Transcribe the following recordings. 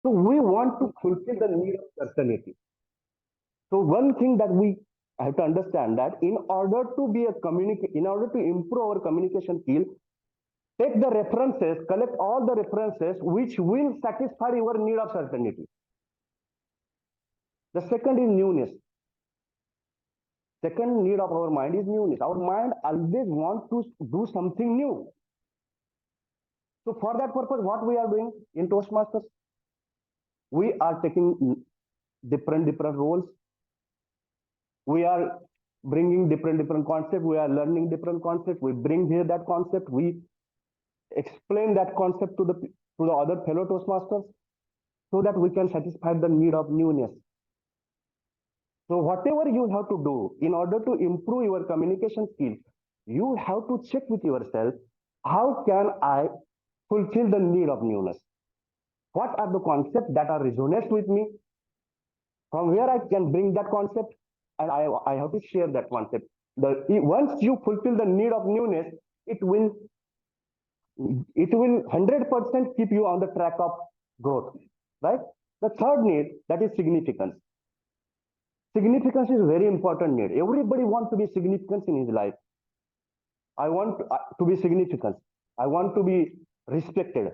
So we want to fulfill the need of certainty. So one thing that we have to understand that in order to improve our communication skill, take the references, collect all the references which will satisfy your need of certainty. The second is newness. Second need of our mind is newness. Our mind always wants to do something new. So for that purpose, what we are doing in Toastmasters, we are taking different roles. We are bringing different concepts. We are learning different concepts. We bring here that concept. We explain that concept to the other fellow Toastmasters so that we can satisfy the need of newness. So whatever you have to do in order to improve your communication skills, you have to check with yourself, how can I fulfill the need of newness? What are the concepts that are resonates with me? From where I can bring that concept, and I have to share that concept. Once you fulfill the need of newness, it will 100% keep you on the track of growth, right? The third need, that is significance. Significance is a very important need. Everybody wants to be significant in his life. I want to be significant. I want to be respected.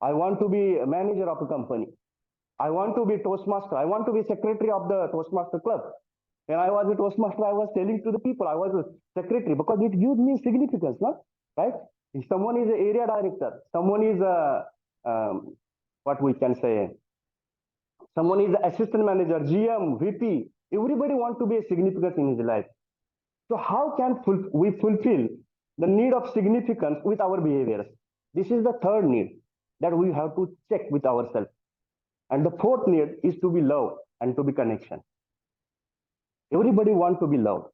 I want to be a manager of a company. I want to be Toastmaster. I want to be secretary of the Toastmaster club. When I was a Toastmaster, I was telling to the people I was a secretary because it gives me significance, no? Right? If someone is an area director, someone is a what we can say, someone is the assistant manager, GM, VP. Everybody wants to be significant in his life. So how can we fulfill the need of significance with our behaviors? This is the third need that we have to check with ourselves. And the fourth need is to be loved and to be connection. Everybody wants to be loved.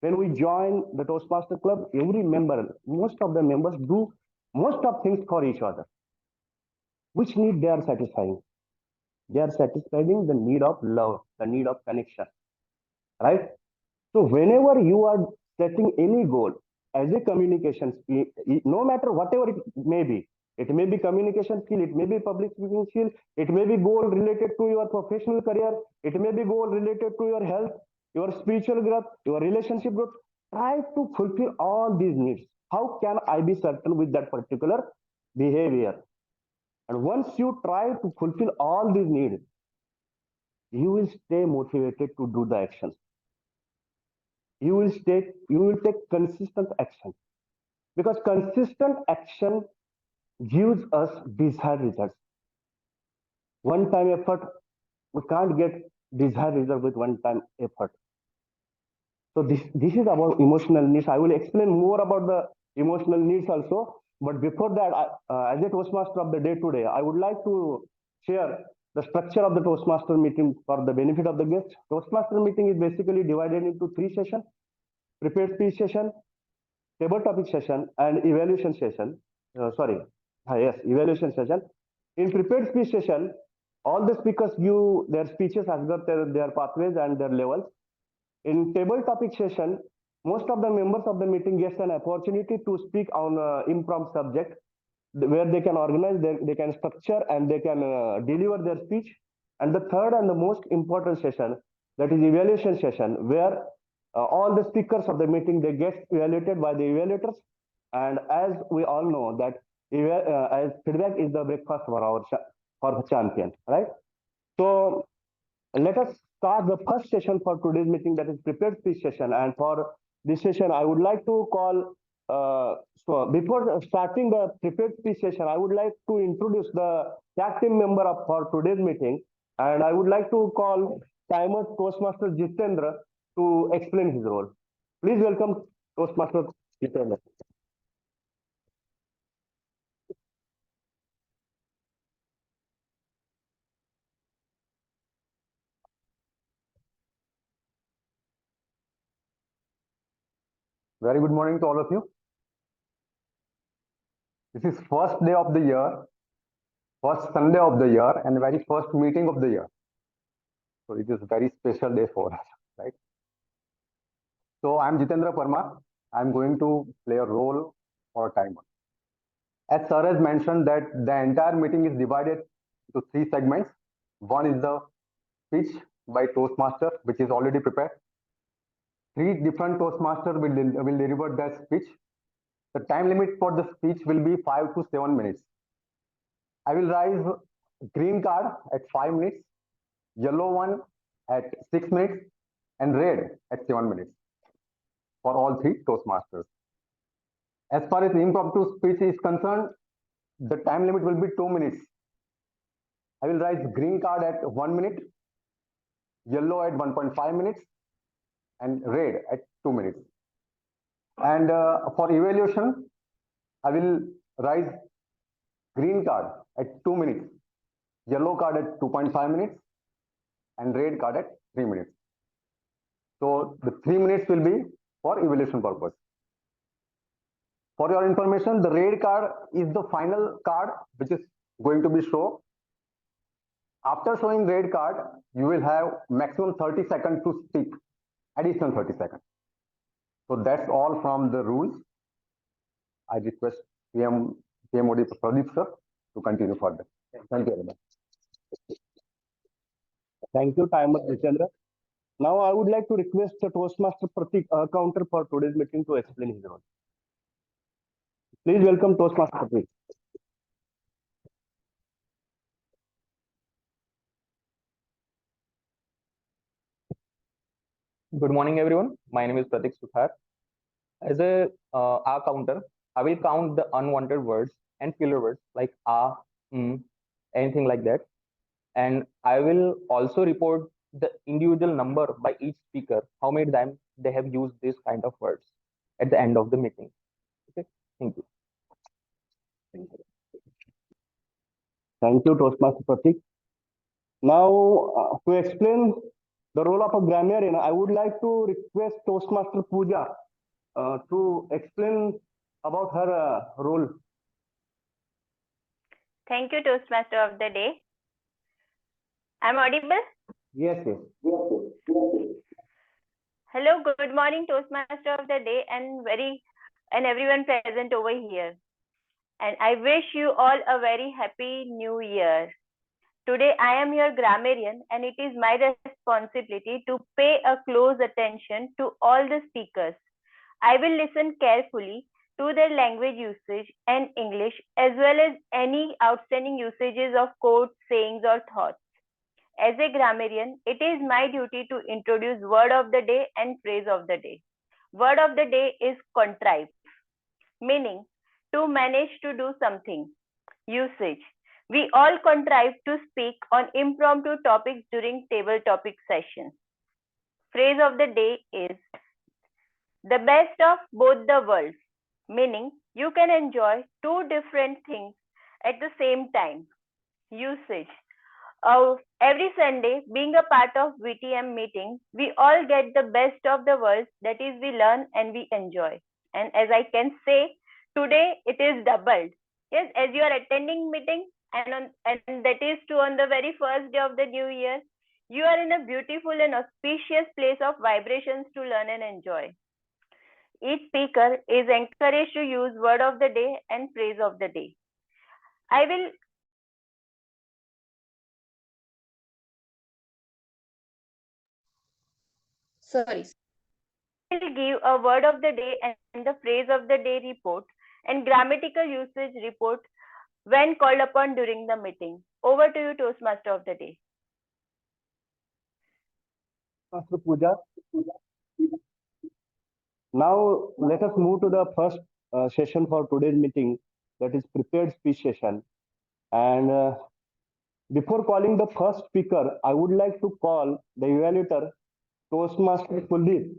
When we join the Toastmaster Club, every member, most of the members do most of things for each other. Which need they are satisfying? They are satisfying the need of love, the need of connection, right? So whenever you are setting any goal as a communication skill, no matter whatever it may be communication skill, it may be public speaking skill, it may be goal related to your professional career, it may be goal related to your health, your spiritual growth, your relationship growth. Try to fulfill all these needs. How can I be certain with that particular behavior? And once you try to fulfill all these needs, you will stay motivated to do the actions. You will take consistent action, because consistent action gives us desired results. One time effort, we can't get desired result with one time effort. So this is about emotional needs. I will explain more about the emotional needs also. But before that, as a Toastmaster of the day today, I would like to share the structure of the Toastmaster meeting for the benefit of the guests. Toastmaster meeting is basically divided into 3 sessions: prepared speech session, table topic session, and evaluation session. Evaluation session. In prepared speech session, all the speakers give their speeches as per their pathways and their levels. In table topic session, most of the members of the meeting gets an opportunity to speak on impromptu subject where they can organize, they can structure, and they can deliver their speech. And the third and the most important session, that is evaluation session, where all the speakers of the meeting, they get evaluated by the evaluators. And as we all know that as feedback is the breakfast for the champion, right? So let us start the first session for today's meeting, that is prepared speech session. And for this session, I would like to call, so before starting the prepared speech session, I would like to introduce the tag team member for today's meeting. And I would like to call timer Toastmaster Jitendra to explain his role. Please welcome Toastmaster Jitendra. Very good morning to all of you. This is first day of the year, first Sunday of the year, and very first meeting of the year. So it is a very special day for us, right? So I'm Jitendra Parmar. I'm going to play a role for a timer. As sir has mentioned that the entire meeting is divided into three segments. One is the speech by Toastmaster, which is already prepared. Three different Toastmasters will deliver their speech. The time limit for the speech will be 5 to 7 minutes. I will raise green card at 5 minutes, yellow one at 6 minutes, and red at 7 minutes for all three Toastmasters. As far as impromptu speech is concerned, the time limit will be 2 minutes. I will raise green card at 1 minute, yellow at 1.5 minutes, and red at 2 minutes. And for evaluation, I will raise green card at 2 minutes, yellow card at 2.5 minutes, and red card at 3 minutes. So the 3 minutes will be for evaluation purpose. For your information, the red card is the final card which is going to be shown. After showing red card, you will have maximum 30 seconds to speak, additional 30 seconds. So that's all from the rules. I request PMOD Pradeep sir to continue further. Thank you very much. Thank you, Timer Jitendra. Now I would like to request the Toastmaster Pratik, counter for today's meeting, to explain his role. Please welcome Toastmaster Pratik. Good morning, everyone. My name is Pratik Suthar. As a R counter, I will count the unwanted words and filler words like anything like that. And I will also report the individual number by each speaker, how many times they have used this kind of words at the end of the meeting. Okay, thank you. Thank you, Toastmaster Pratik. Now, to explain the role of a grammarian, I would like to request Toastmaster Pooja to explain about her role. Thank you, Toastmaster of the day. I'm audible? Yes. Hello, good morning, Toastmaster of the day, and everyone present over here. And I wish you all a very happy new year. Today, I am your grammarian, and it is my responsibility to pay a close attention to all the speakers. I will listen carefully to their language usage and English, as well as any outstanding usages of quotes, sayings, or thoughts. As a grammarian, it is my duty to introduce word of the day and phrase of the day. Word of the day is contrive, meaning to manage to do something. Usage. We all contrive to speak on impromptu topics during table topic sessions. Phrase of the day is the best of both the worlds, meaning you can enjoy two different things at the same time. Usage. Every Sunday, being a part of VTM meeting, we all get the best of the world. That is, we learn and we enjoy. And as I can say, today it is doubled. Yes, as you are attending meeting, and that is too on the very first day of the new year, you are in a beautiful and auspicious place of vibrations to learn and enjoy. Each speaker is encouraged to use word of the day and phrase of the day. I will give a word of the day and the phrase of the day report and grammatical usage report when called upon during the meeting. Over to you, Toastmaster of the day. Master Pooja. Now, let us move to the first session for today's meeting, that is prepared speech session. And before calling the first speaker, I would like to call the evaluator, Toastmaster Kuldeep,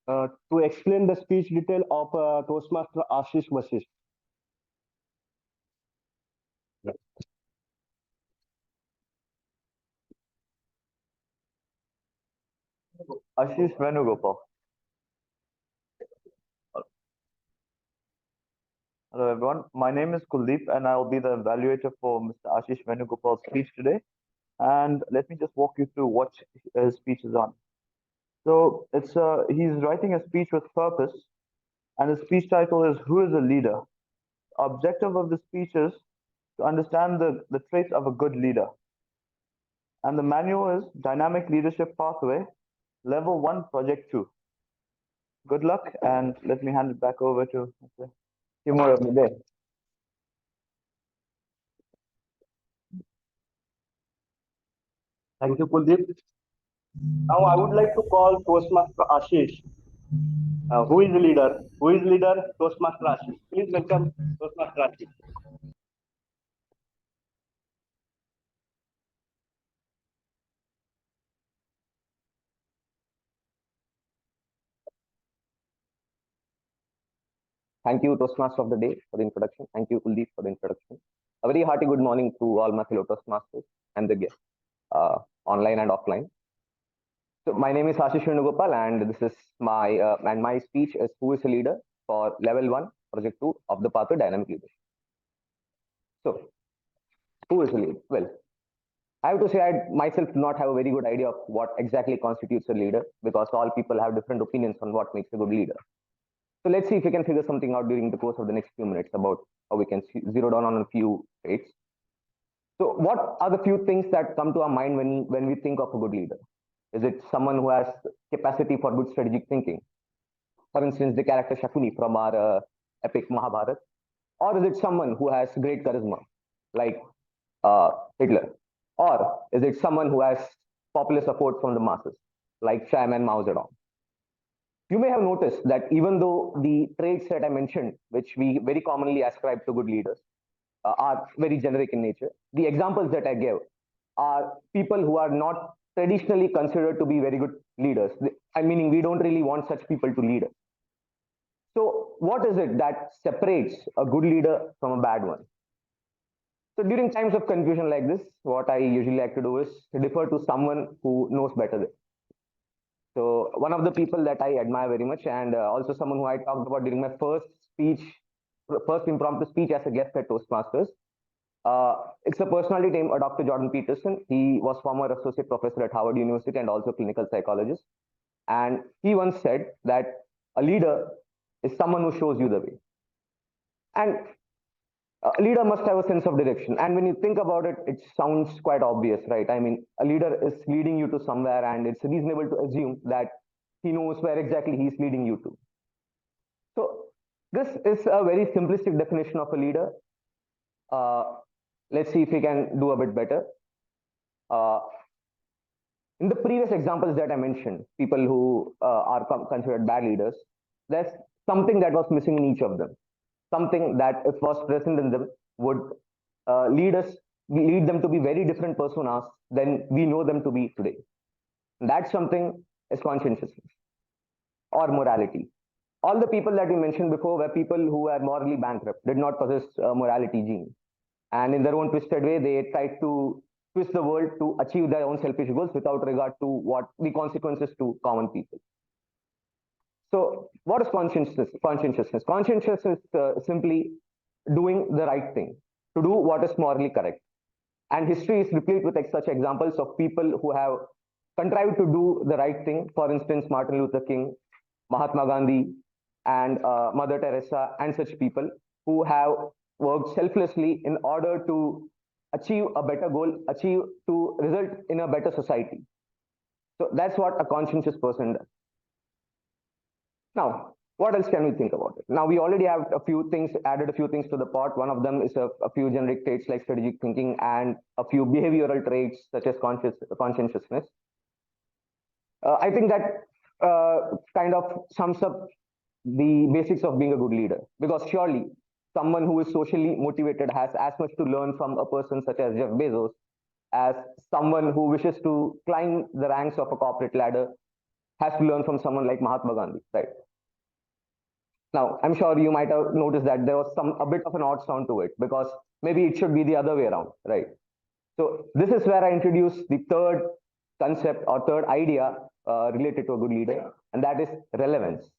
to explain the speech detail of Toastmaster Ashish Vasisht. Ashish Venugopal. Hello everyone, my name is Kuldeep and I will be the evaluator for Mr. Ashish Venugopal's speech today. And let me just walk you through what his speech is on. So he's writing a speech with purpose, and his speech title is Who is a Leader? Objective of the speech is to understand the traits of a good leader. And the manual is Dynamic Leadership Pathway, Level 1, Project 2. Good luck, and let me hand it back over to Mr. Timur there. Thank you, Kuldeep. Now I would like to call Toastmaster Ashish. Who is the leader? Who is leader? Toastmaster Ashish. Please welcome Toastmaster Ashish. Thank you, Toastmaster of the Day, for the introduction. Thank you, Kuldeep, for the introduction. A very hearty good morning to all my fellow Toastmasters and the guests, online and offline. So my name is Ashish Venugopal, and this is my speech is Who is a Leader for Level 1, Project 2 of the Pathway Dynamic Leadership. So, who is a leader? Well, I have to say I myself do not have a very good idea of what exactly constitutes a leader, because all people have different opinions on what makes a good leader. So let's see if we can figure something out during the course of the next few minutes about how we can zero down on a few traits. So what are the few things that come to our mind when we think of a good leader? Is it someone who has capacity for good strategic thinking? For instance, the character Shakuni from our epic Mahabharata. Or is it someone who has great charisma, like Hitler? Or is it someone who has popular support from the masses, like Chairman Mao Zedong? You may have noticed that even though the traits that I mentioned, which we very commonly ascribe to good leaders, are very generic in nature, the examples that I gave are people who are not traditionally considered to be very good leaders. I mean, we don't really want such people to lead us. So, what is it that separates a good leader from a bad one? So, during times of confusion like this, what I usually like to do is to defer to someone who knows better. So, one of the people that I admire very much, and also someone who I talked about during my first speech, first impromptu speech as a guest at Toastmasters. It's a personality named Dr. Jordan Peterson. He was former associate professor at Harvard University and also clinical psychologist. And he once said that a leader is someone who shows you the way. And a leader must have a sense of direction. And when you think about it, it sounds quite obvious, right? I mean, a leader is leading you to somewhere, and it's reasonable to assume that he knows where exactly he's leading you to. So, this is a very simplistic definition of a leader. Let's see if we can do a bit better. In the previous examples that I mentioned, people who are considered bad leaders, there's something that was missing in each of them. Something that, if was present in them, would lead them to be very different personas than we know them to be today. And that something is conscientiousness or morality. All the people that we mentioned before were people who were morally bankrupt, did not possess a morality gene. And in their own twisted way, they tried to twist the world to achieve their own selfish goals without regard to what the consequences to common people. So, what is conscientiousness? Conscientiousness is simply doing the right thing, to do what is morally correct. And history is replete with such examples of people who have contrived to do the right thing. For instance, Martin Luther King, Mahatma Gandhi, and Mother Teresa, and such people who have worked selflessly in order to achieve a better goal, to result in a better society. So that's what a conscientious person does. Now, what else can we think about it? Now, we already have added a few things to the pot. One of them is a few generic traits like strategic thinking and a few behavioral traits such as conscientiousness. I think that kind of sums up the basics of being a good leader, because surely someone who is socially motivated has as much to learn from a person such as Jeff Bezos as someone who wishes to climb the ranks of a corporate ladder has to learn from someone like Mahatma Gandhi, right? Now, I'm sure you might have noticed that there was a bit of an odd sound to it, because maybe it should be the other way around, right? So this is where I introduce the third concept or third idea related to a good leader, and that is relevance.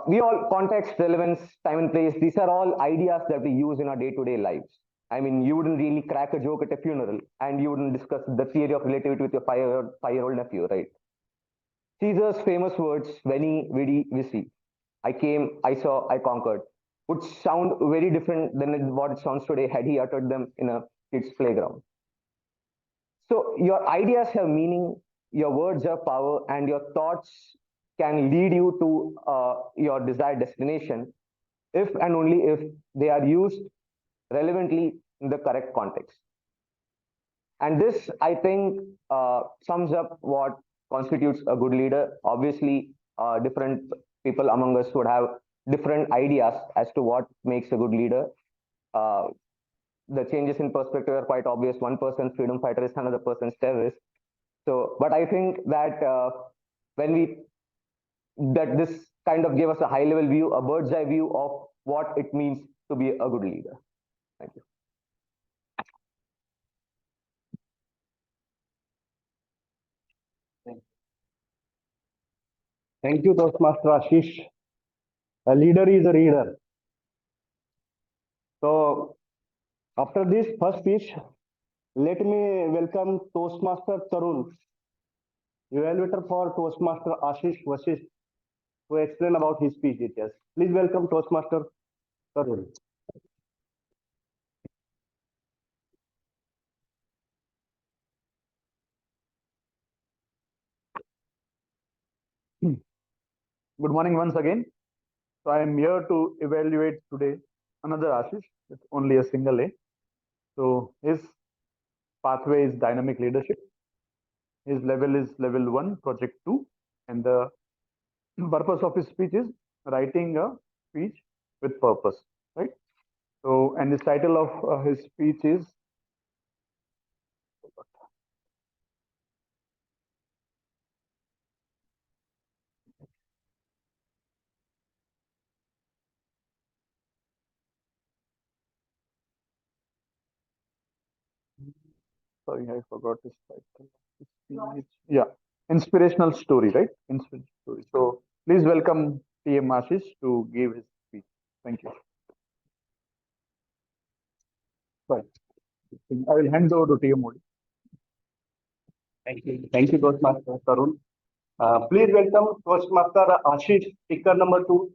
We all context, relevance, time and place. These are all ideas that we use in our day-to-day lives. I mean, you wouldn't really crack a joke at a funeral, and you wouldn't discuss the theory of relativity with your five-year-old nephew, right? Caesar's famous words, "Veni, vidi, vici." I came, I saw, I conquered. would sound very different than what it sounds today had he uttered them in a kid's playground. So your ideas have meaning, your words have power, and your thoughts can lead you to your desired destination if and only if they are used relevantly in the correct context. And this, I think, sums up what constitutes a good leader. Obviously, different people among us would have different ideas as to what makes a good leader. The changes in perspective are quite obvious. One person's freedom fighter is another person's terrorist. So, but I think that that this kind of gave us a high level view, a bird's eye view of what it means to be a good leader. Thank you. Thank you, Toastmaster Ashish. A leader is a reader. So, after this first speech, let me welcome Toastmaster Tarun, evaluator for Toastmaster Ashish Vasisht, to explain about his speech details. Please welcome Toastmaster Tarun. Good morning once again. So I am here to evaluate today another Ashish with only a single A. So his pathway is dynamic leadership. His level is level 1, project 2, and the purpose of his speech is writing a speech with purpose, right? So, and the title of his speech is sorry, I forgot his title. Yeah, inspirational story, right? Inspirational story. So please welcome TM Ashish to give his speech. Thank you. Sorry. I will hand over to TM Modi. Thank you, Toastmaster Tarun. Please welcome Toastmaster Ashish, speaker number 2.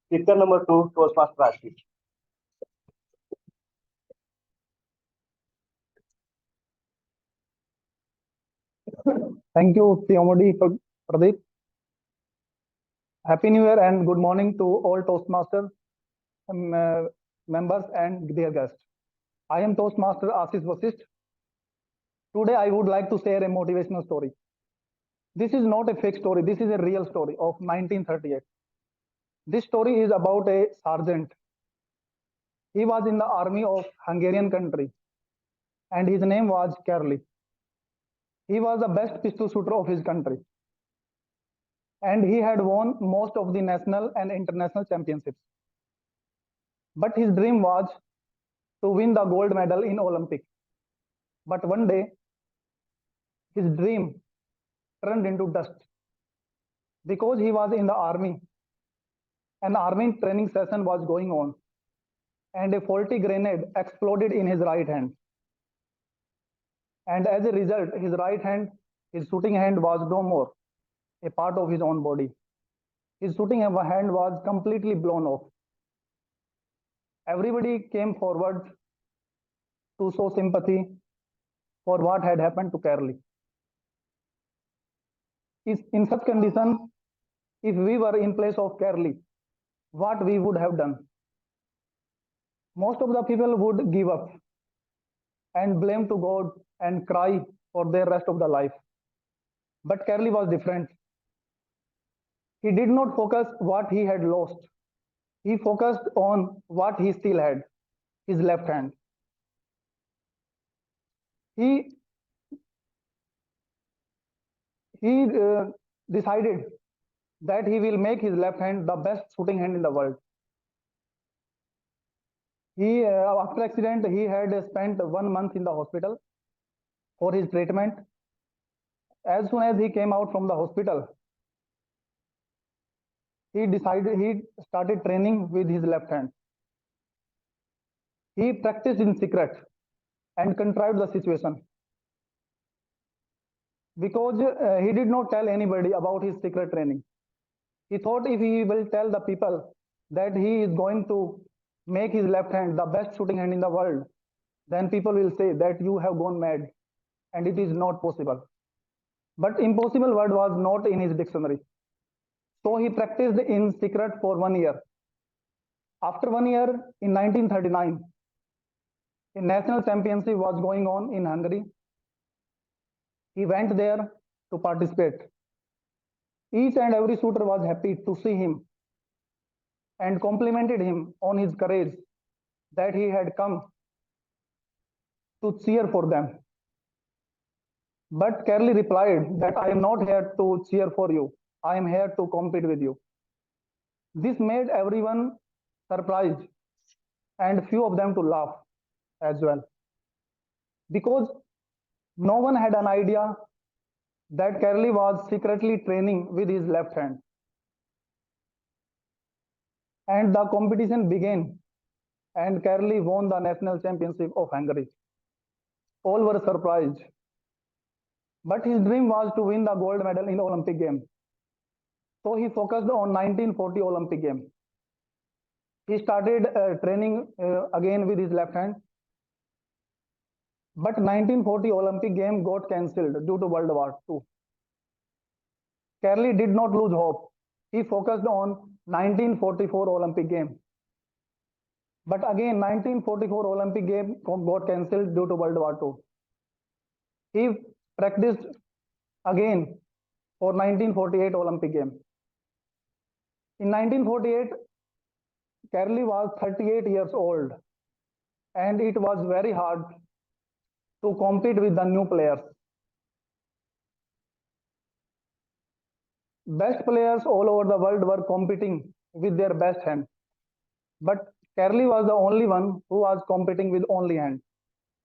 Speaker number 2, Toastmaster Ashish. Thank you, Theomodi Pradeep. Happy New Year and good morning to all Toastmasters members and their guests. I am Toastmaster Ashish Vasisht. Today, I would like to share a motivational story. This is not a fake story. This is a real story of 1938. This story is about a sergeant. He was in the army of Hungarian country, and his name was Kerli. He was the best pistol shooter of his country, and he had won most of the national and international championships. But his dream was to win the gold medal in Olympic. But one day, his dream turned into dust because he was in the army. An army training session was going on, and a faulty grenade exploded in his right hand. And as a result, his shooting hand was no more a part of his own body. His shooting hand was completely blown off. Everybody came forward to show sympathy for what had happened to Kerli. In such condition, if we were in place of Kerli, what we would have done? Most of the people would give up and blame to God and cry for their rest of the life. But Kerli was different. He did not focus what he had lost. He focused on what he still had, his left hand. He decided that he will make his left hand the best shooting hand in the world. He, after accident, he had spent 1 month in the hospital for his treatment. As soon as he came out from the hospital, he started training with his left hand. He practiced in secret and contrived the situation because he did not tell anybody about his secret training. He thought if he will tell the people that he is going to make his left hand the best shooting hand in the world, then people will say that you have gone mad and it is not possible. But impossible word was not in his dictionary. So he practiced in secret for 1 year. After 1 year, in 1939, a national championship was going on in Hungary. He went there to participate. Each and every shooter was happy to see him and complimented him on his courage that he had come to cheer for them. But Carly replied that I am not here to cheer for you. I am here to compete with you. This made everyone surprised and few of them to laugh as well. Because no one had an idea that Carly was secretly training with his left hand. And the competition began and Carly won the national championship of Hungary. All were surprised. But his dream was to win the gold medal in Olympic Games. So he focused on 1940 Olympic Games. He started training again with his left hand. But 1940 Olympic Games got cancelled due to World War II. Carly did not lose hope. He focused on 1944 Olympic Games. But again, 1944 Olympic Games got cancelled due to World War II. He practiced again for 1948 Olympic Games. In 1948, Carly was 38 years old, and it was very hard to compete with the new players. Best players all over the world were competing with their best hand, but Carly was the only one who was competing with only hand,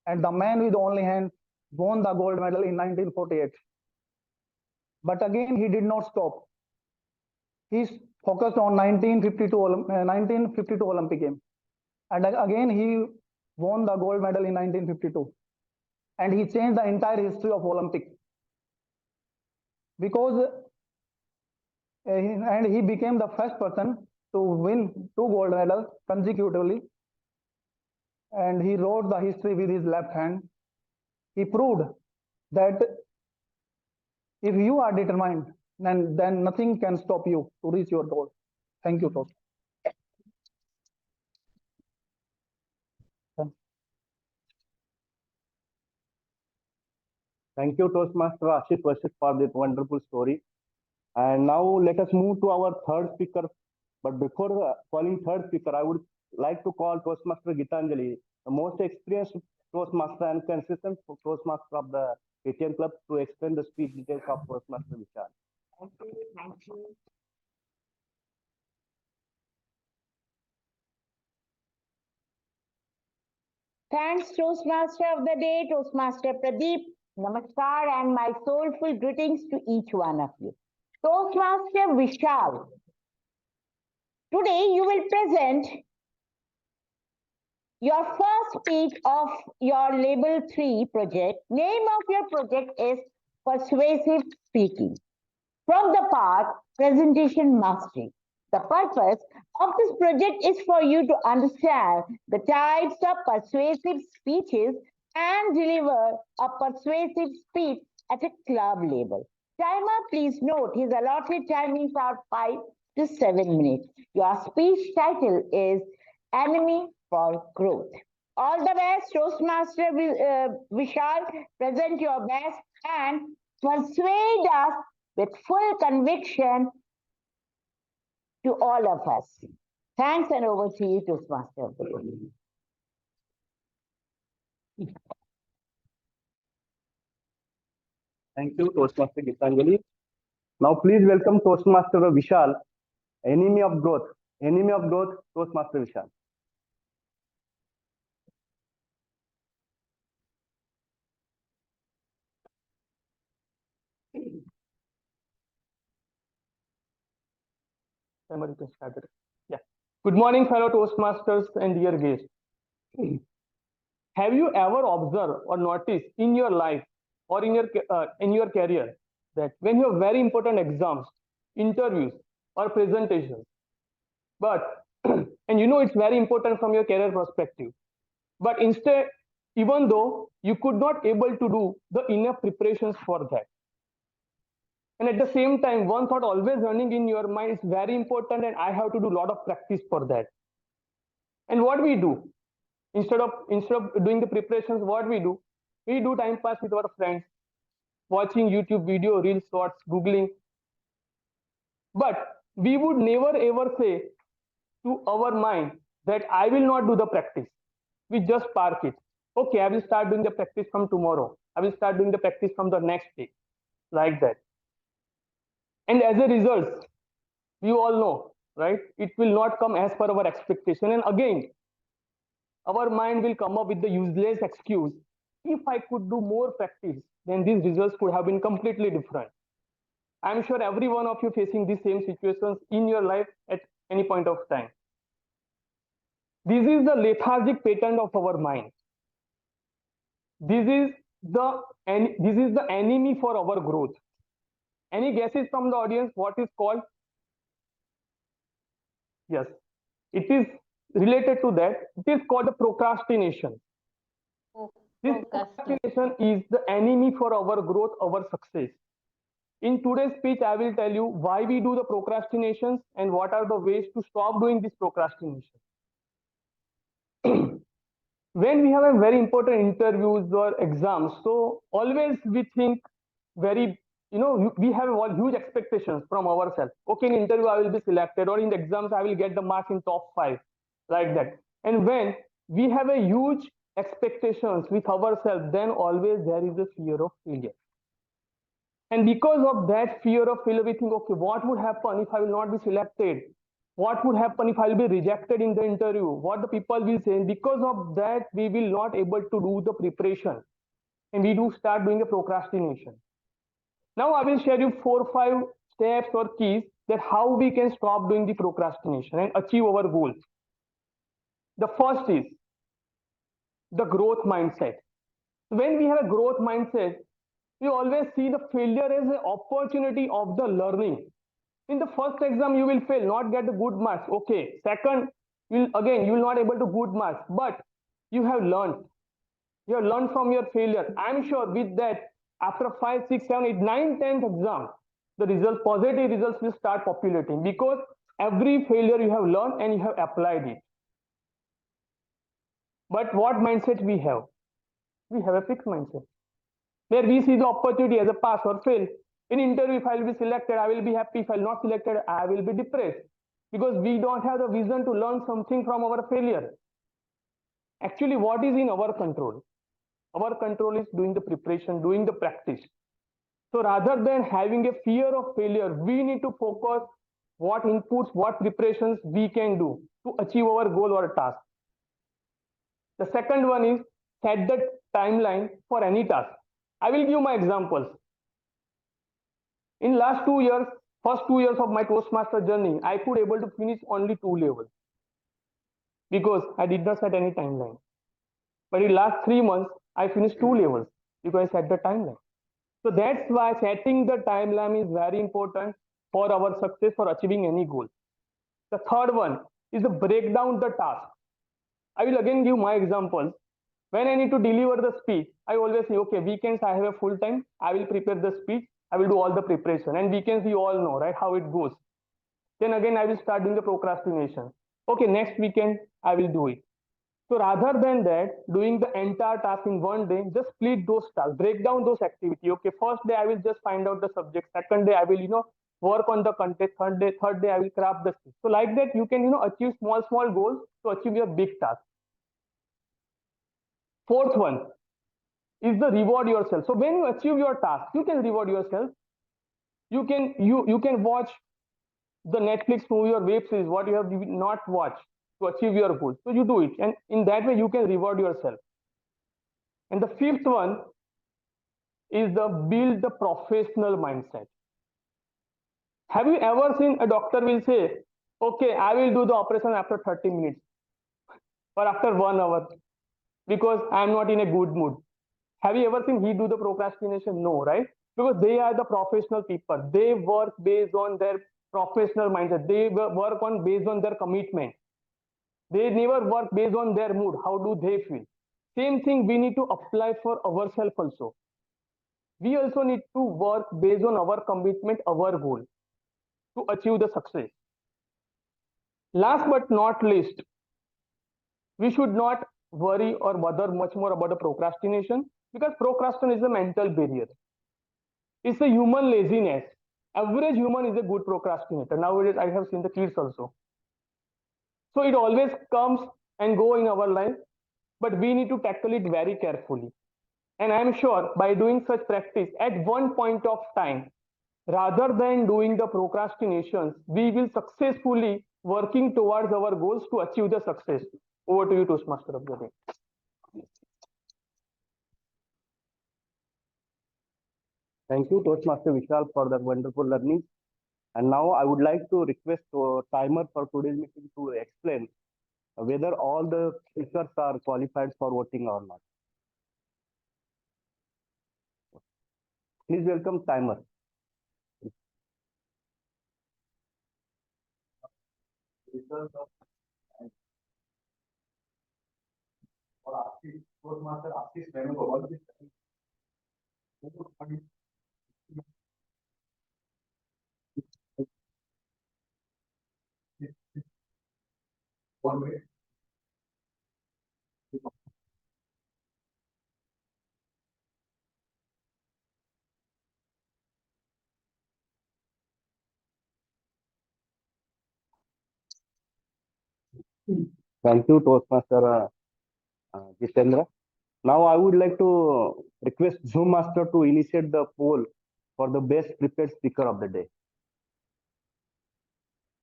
and the man with only hand won the gold medal in 1948. But again, he did not stop. He focused on 1952 Olympic Games, and again he won the gold medal in 1952, and he changed the entire history of Olympics because and he became the first person to win 2 gold medals consecutively, and he wrote the history with his left hand. He proved that if you are determined, then nothing can stop you to reach your goal. Thank you, Toast. Thank you, Toastmaster Ashish Vashist, for this wonderful story. And now let us move to our third speaker. But before calling third speaker, I would like to call Toastmaster Gitanjali, the most experienced Toastmaster and consistent Toastmaster of the VTM Club, to explain the speech details of Toastmaster Vishal. Thank you. Thank you. Thanks, Toastmaster of the Day, Toastmaster Pradeep. Namaskar and my soulful greetings to each one of you. Toastmaster Vishal. Today you will present your first speech of your Label 3 project. Name of your project is Persuasive Speaking. From the part, Presentation Mastery. The purpose of this project is for you to understand the types of persuasive speeches and deliver a persuasive speech at a club level. Timer, please note his allotted timings are 5 to 7 minutes. Your speech title is Enemy for Growth. All the best, Toastmaster Vishal. Present your best and persuade us with full conviction to all of us. Thanks, and over to you, Toastmaster. Thank you, Toastmaster Gitanjali. Now please welcome Toastmaster Vishal, enemy of growth. Enemy of growth, Toastmaster Vishal. Yeah. Good morning, fellow Toastmasters and dear guests. Have you ever observed or noticed in your life or in your career that when you have very important exams, interviews, or presentations, but and and you know it's very important from your career perspective. But instead, even though you could not able to do the enough preparations for that, and at the same time, one thought always running in your mind is very important, and I have to do a lot of practice for that. And what we do, instead of doing the preparations, what we do time pass with our friends, watching YouTube video, reels, shorts, googling. But we would never ever say to our mind that I will not do the practice. We just park it. Okay, I will start doing the practice from tomorrow. I will start doing the practice from the next day, like that. And as a result, you all know, right? It will not come as per our expectation. And again, our mind will come up with the useless excuse. If I could do more practice, then these results could have been completely different. I'm sure every one of you facing these same situations in your life at any point of time. This is the lethargic pattern of our mind. This is the enemy for our growth. Any guesses from the audience what is called? Yes, it is related to that. It is called the procrastination. This procrastination is the enemy for our growth, our success. In today's speech, I will tell you why we do the procrastinations and what are the ways to stop doing this procrastination. When we have a very important interviews or exams, so always we think very, we have huge expectations from ourselves. Okay, in interview I will be selected, or in the exams I will get the marks in top 5, like that. And when we have a huge expectations with ourselves, then always there is a fear of failure. And because of that fear of failure, we think, okay, what would happen if I will not be selected? What would happen if I will be rejected in the interview? What the people will say? And because of that, we will not able to do the preparation, and we do start doing a procrastination. Now I will share you 4 or 5 steps or keys that how we can stop doing the procrastination and achieve our goals. The first is the growth mindset. When we have a growth mindset, we always see the failure as an opportunity of the learning. In the first exam, you will fail, not get the good marks. Okay. Second, you will not able to good marks, but you have learned. You have learned from your failure. I'm sure with that, after 5, 6, 7, 8, 9, 10th exam, the results, positive results will start populating, because every failure you have learned and you have applied it. But what mindset we have? We have a fixed mindset, where we see the opportunity as a pass or fail. In interview, if I will be selected, I will be happy. If I will not selected, I will be depressed, because we don't have the vision to learn something from our failure. Actually, what is in our control? Our control is doing the preparation, doing the practice. So rather than having a fear of failure, we need to focus what inputs, what preparations we can do to achieve our goal or task. The second one is set the timeline for any task. I will give my examples. In last 2 years, first 2 years of my Toastmaster journey, I could able to finish only 2 levels, because I did not set any timeline. But in last 3 months, I finished 2 levels because I set the timeline. So that's why setting the timeline is very important for our success, for achieving any goal. The third one is to break down the task. I will again give my examples. When I need to deliver the speech, I always say, okay, weekends I have a full time. I will prepare the speech. I will do all the preparation. And weekends we all know, right, how it goes. Then again, I will start doing the procrastination. Okay, next weekend I will do it. So rather than that, doing the entire task in one day, just split those tasks, break down those activities. Okay, first day I will just find out the subject. Second day I will, work on the content. Third day I will craft the speech. So like that, you can, achieve small goals to achieve your big task. Fourth one is the reward yourself. So when you achieve your task, you can reward yourself. You can watch the Netflix movie or web series, what you have not watched to achieve your goal. So you do it, and in that way you can reward yourself. And the fifth one is the build the professional mindset. Have you ever seen a doctor will say, okay, I will do the operation after 30 minutes or after 1 hour because I am not in a good mood? Have you ever seen he do the procrastination? No, right? Because they are the professional people. They work based on their professional mindset. They work on based on their commitment. They never work based on their mood. How do they feel? Same thing we need to apply for ourselves also. We also need to work based on our commitment, our goal to achieve the success. Last but not least, we should not worry or bother much more about the procrastination, because procrastination is a mental barrier. It's a human laziness. Average human is a good procrastinator. Nowadays, I have seen the kids also. So it always comes and go in our life, but we need to tackle it very carefully. And I'm sure by doing such practice at one point of time, rather than doing the procrastinations, we will successfully working towards our goals to achieve the success. Over to you, Toastmaster of the day. Thank you, Toastmaster Vishal, for that wonderful learning. And now I would like to request timer for today's meeting to explain whether all the speakers are qualified for voting or not. Please welcome timer. Thank you, Toastmaster Jitendra. Now I would like to request Zoom Master to initiate the poll for the best prepared speaker of the day.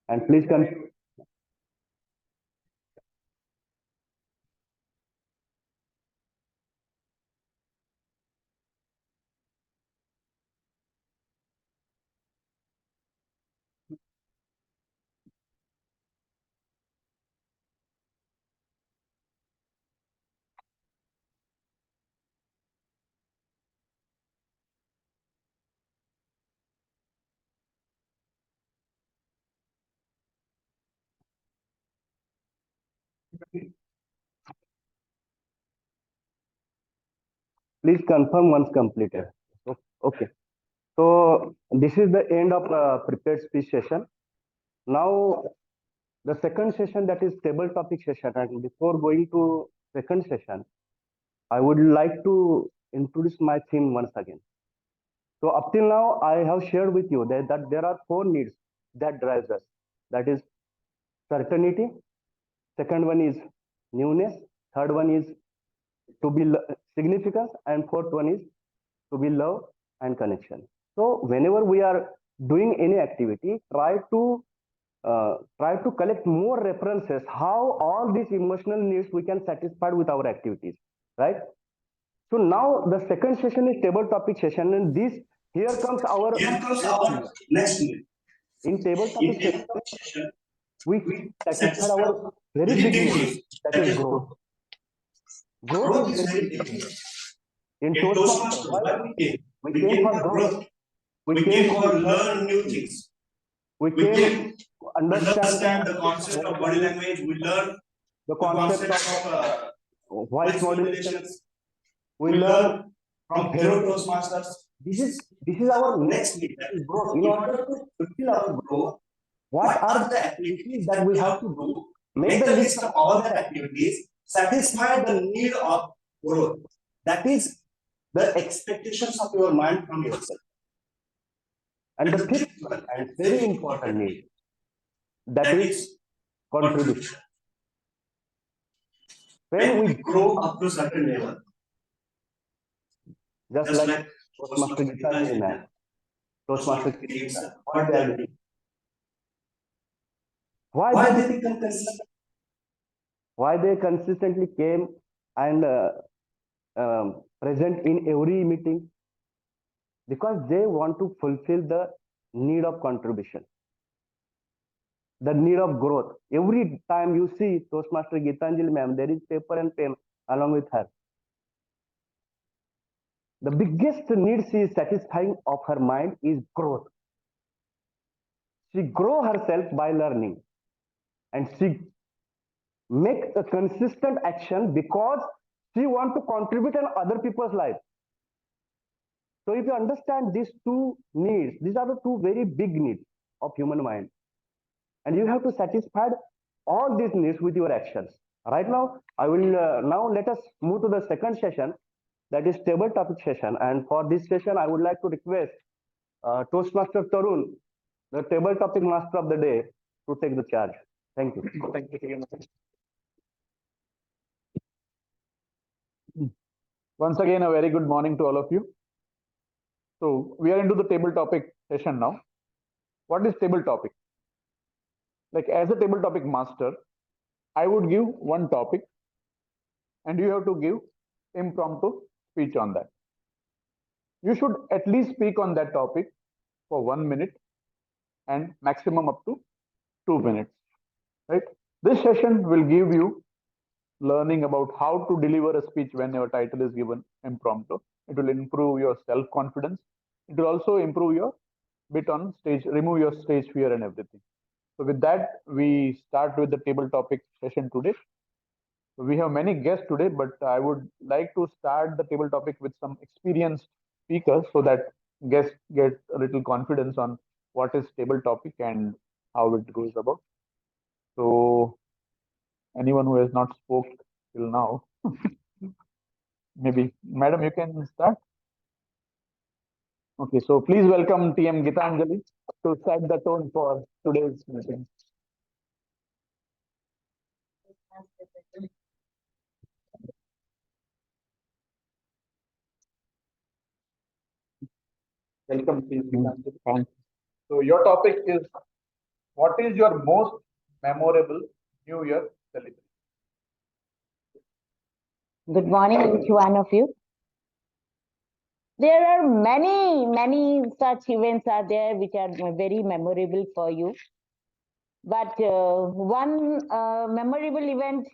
And please please confirm once completed. Okay. So this is the end of prepared speech session. Now the second session, that is table topic session. And before going to second session, I would like to introduce my theme once again. So up till now, I have shared with you that there are 4 needs that drives us. That is certainty. Second one is newness. Third one is to be significance. And fourth one is to be love and connection. So whenever we are doing any activity, try to collect more references how all these emotional needs we can satisfy with our activities, right? So now the second session is table topic session, and here comes our next need. In table topic session, we satisfy our very big need, that is growth. Growth is very big. In Toastmaster, why we came? We came for growth. We came for learn new things. We came to understand the concept of body language. We learn the concept of voice modulations. We learn from hero Toastmasters. This is our next need, that is growth. In order to fulfill our growth, what are the activities that we have to do? Make the list of all the activities, satisfy the need of growth. That is the expectations of your mind from yourself. And the fifth one, and very important need, that is contribution. When we grow up to a certain level, just like Toastmaster Gitanjali man, Toastmaster Kirtan, what they are doing. Why they consistently came and present in every meeting? Because they want to fulfill the need of contribution, the need of growth. Every time you see Toastmaster Gitanjali ma'am, there is paper and pen along with her. The biggest need she is satisfying of her mind is growth. She grow herself by learning, and she make a consistent action because she want to contribute in other people's life. So if you understand these two needs, these are the two very big needs of human mind. And you have to satisfy all these needs with your actions. Right now, I will now let us move to the second session, that is table topic session. And for this session, I would like to request Toastmaster Tarun, the table topic master of the day, to take the charge. Thank you. Thank you very much. Once again, a very good morning to all of you. So we are into the table topic session now. What is table topic? Like as a table topic master, I would give one topic and you have to give impromptu speech on that. You should at least speak on that topic for 1 minute and maximum up to 2 minutes, right? This session will give you learning about how to deliver a speech when your title is given impromptu. It will improve your self-confidence. It will also improve your bit on stage, remove your stage fear and everything. So with that, we start with the table topic session today. We have many guests today, but I would like to start the table topic with some experienced speakers so that guests get a little confidence on what is table topic and how it goes about. So anyone who has not spoke till now, maybe, madam, you can start. Okay, so please welcome TM Gitanjali to set the tone for today's meeting. Welcome, TM Gitanjali. So your topic is, what is your most memorable New Year celebration? Good morning, each one of you. There are many such events are there which are very memorable for you. But one memorable event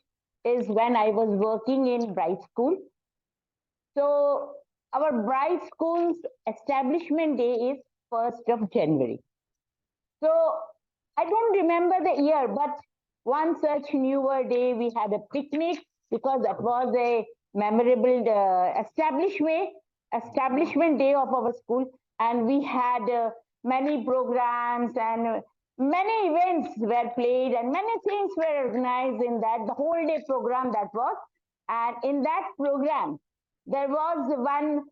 is when I was working in Bright School. So our Bright School's establishment day is 1st of January. So I don't remember the year, but one such New Year day we had a picnic because that was a memorable establishment day of our school, and we had many programs and many events were played and many things were organized in that, the whole day program that was. And in that program, there was one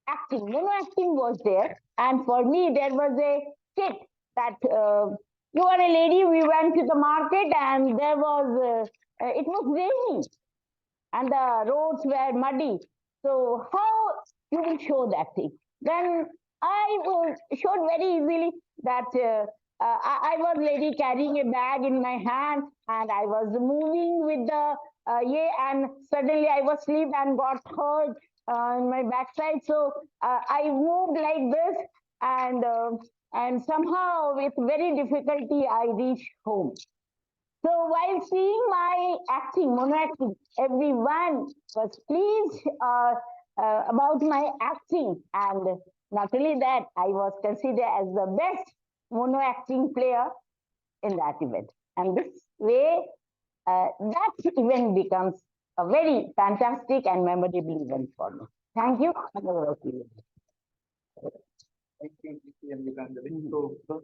acting, mono acting was there. And for me, there was a kit that you are a lady, we went to the market and there was, it was raining and the roads were muddy. So how you will show that thing? Then I showed very easily that I was lady carrying a bag in my hand and I was moving with the and suddenly I was asleep and got hurt in my backside. So I moved like this and somehow with very difficulty I reached home. So while seeing my acting, mono acting, everyone was pleased about my acting. And not only that, I was considered as the best mono acting player in that event. And this way, that event becomes a very fantastic and memorable event for me. Thank you. Thank you, TM Gitanjali. So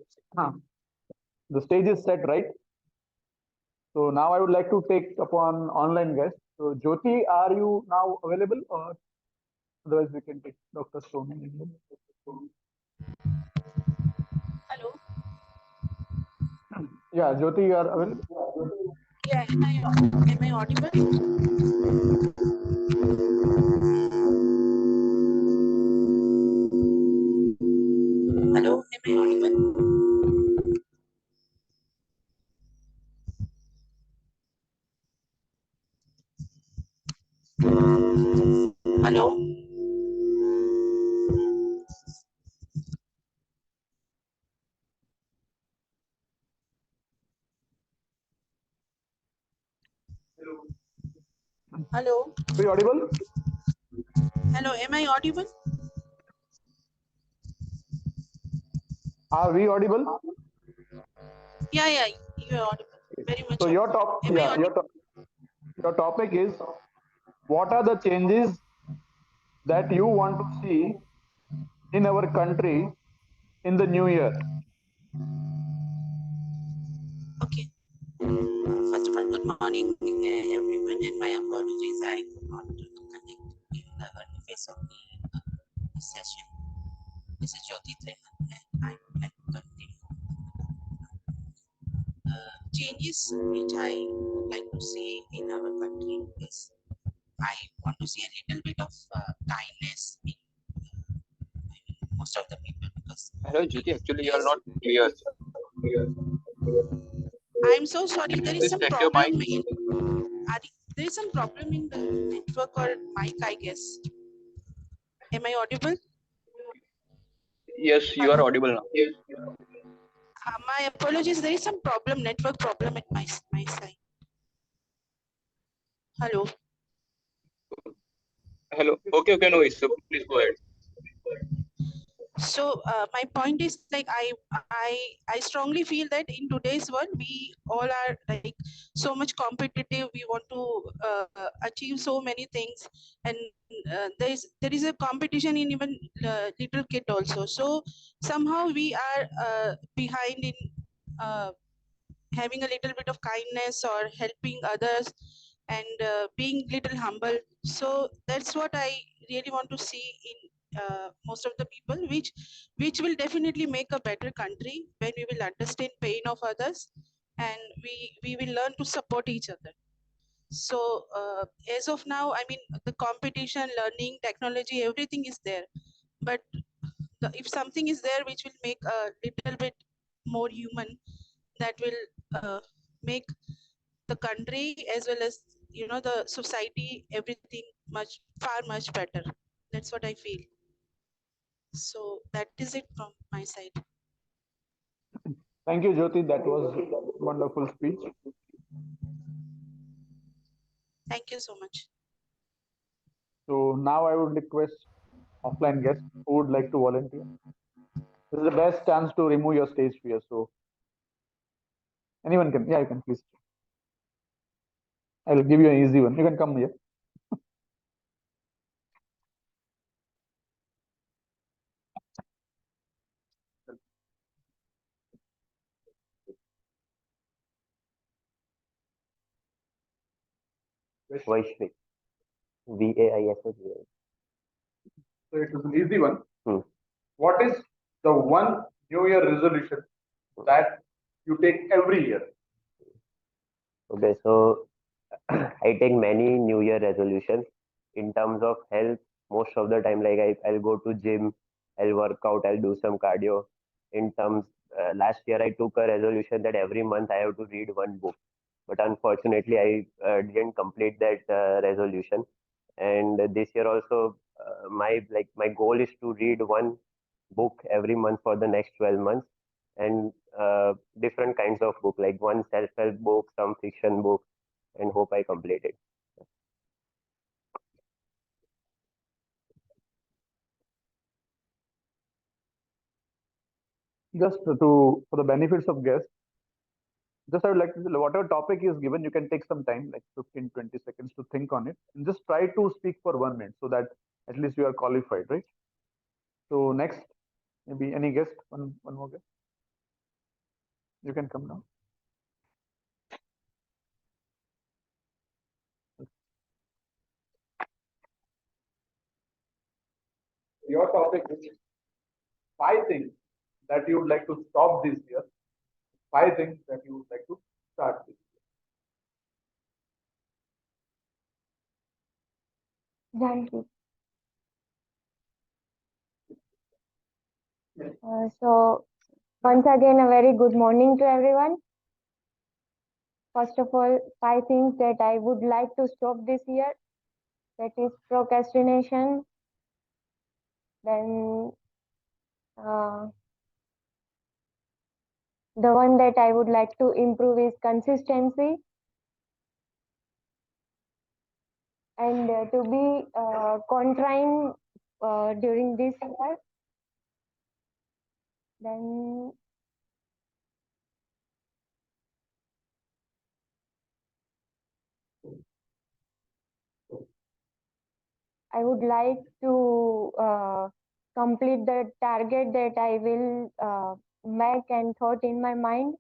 the stage is set, right? So now I would like to take upon online guests. So Jyoti, are you now available, or otherwise we can take Dr. Soni? Hello. Yeah, Jyoti, you are available. Yeah, am I audible? Hello, am I audible? Hello. Hello. Are you audible? Hello, am I audible? Are we audible? Yeah, you are audible. Very much. So your top, Am I yeah, your audible? top. Your topic is what are the changes that you want to see in our country in the new year? Okay. First of all, good morning, everyone, and my apologies. I could not connect in the early phase of the session. This is Jyoti Trehan, and I would like to continue. Changes which I would like to see in our country is I want to see a little bit of kindness in most of the people because Hello, Jyoti. Actually, you are not clear. I'm so sorry. There is Please some check your problem mic. there is some problem in the network or mic, I guess. Am I audible? Yes, you are audible now. My apologies. There is some problem, network problem at my side. Hello. Hello. Okay, no worries. So please go ahead. So my point is like I strongly feel that in today's world we all are like so much competitive. We want to achieve so many things, and there is a competition in even little kid also. So somehow we are behind in having a little bit of kindness or helping others and being little humble. So that's what I really want to see in most of the people, which will definitely make a better country when we will understand pain of others and we will learn to support each other. So as of now, I mean, the competition, learning, technology, everything is there, but if something is there which will make a little bit more human, that will make the country as well as the society, everything much better. That's what I feel. So that is it from my side. Thank you, Jyoti. That was wonderful speech. Thank you so much. So now I would request offline guests who would like to volunteer. This is the best chance to remove your stage fear. So anyone can, yeah, you can please. I'll give you an easy one. You can come here. Vaishvik. VAISH. So it is an easy one. Hmm. What is the one New Year resolution that you take every year? Okay, so I take many New Year resolutions in terms of health. Most of the time, like I'll go to gym, I'll work out, I'll do some cardio. In terms, last year I took a resolution that every month I have to read one book, but unfortunately I didn't complete that resolution. And this year also, my goal is to read one book every month for the next 12 months, and different kinds of book, like one self-help book, some fiction book, and hope I complete it. Just to for the benefits of guests, just I would like to whatever topic is given, you can take some time, like 15-20 seconds to think on it, and just try to speak for 1 minute so that at least you are qualified, right? So next, maybe any guest, one more guest. You can come now. Your topic is 5 things that you would like to stop this year, 5 things that you would like to start this Janvi. So once again, a very good morning to everyone. First of all, 5 things that I would like to stop this year. That is procrastination. Then the one that I would like to improve is consistency. And to be contrarian during this year. Then I would like to complete the target that I will make and thought in my mind.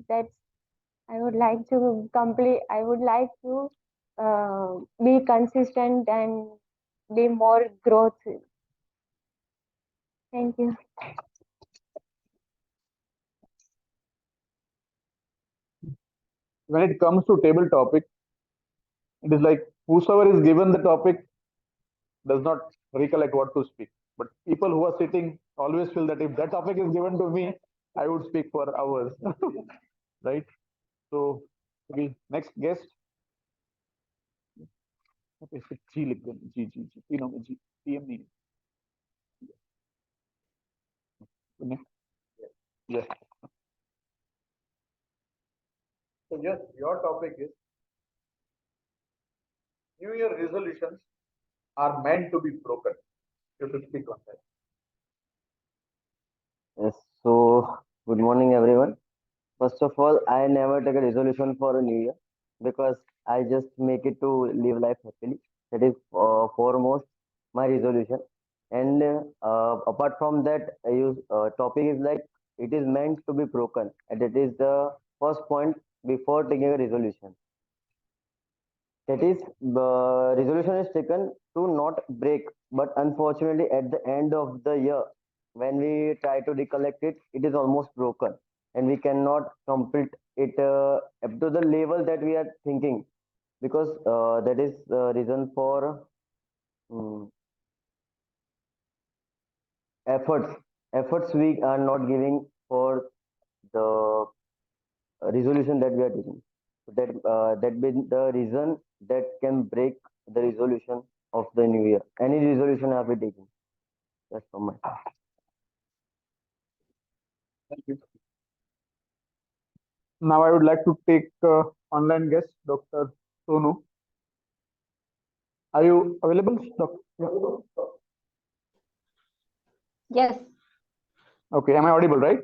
That's I would like to complete. I would like to be consistent and be more growth. Thank you. When it comes to table topic, it is like whosoever is given the topic does not recollect what to speak. But people who are sitting always feel that if that topic is given to me, I would speak for hours. Right? So, okay, next guest. Okay, so G लिख देना, G G G तीनों में G TM नहीं है. Yes. So yes, your topic is New Year resolutions are meant to be broken. You should speak on that. Yes, so good morning, everyone. First of all, I never take a resolution for a new year because I just make it to live life happily. That is foremost my resolution. And apart from that, I use topic is like it is meant to be broken, and it is the first point before taking a resolution. That is, the resolution is taken to not break, but unfortunately, at the end of the year, when we try to recollect it, it is almost broken, and we cannot complete it up to the level that we are thinking, because that is the reason for um, efforts. Efforts we are not giving for the resolution that we are taking. So that be the reason that can break the resolution of the new year. Any resolution I'll be taking. That's from my side. Thank you. Now I would like to take online guest, Dr. Sonu. Are you available, Doctor? Yes, Okay, am I audible, right?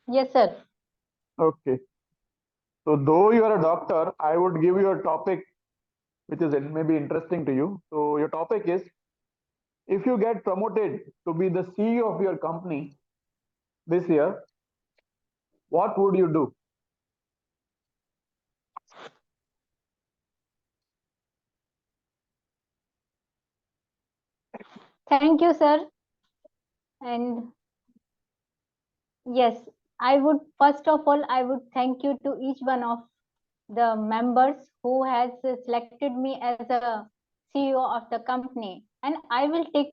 yes, sir. Okay. So though you are a doctor, I would give you a topic which is maybe interesting to you. So your topic is, if you get promoted to be the CEO of your company this year, what would you do? Thank you, sir. And yes, I would first of all, I would thank you to each one of the members who has selected me as a CEO of the company. And I will take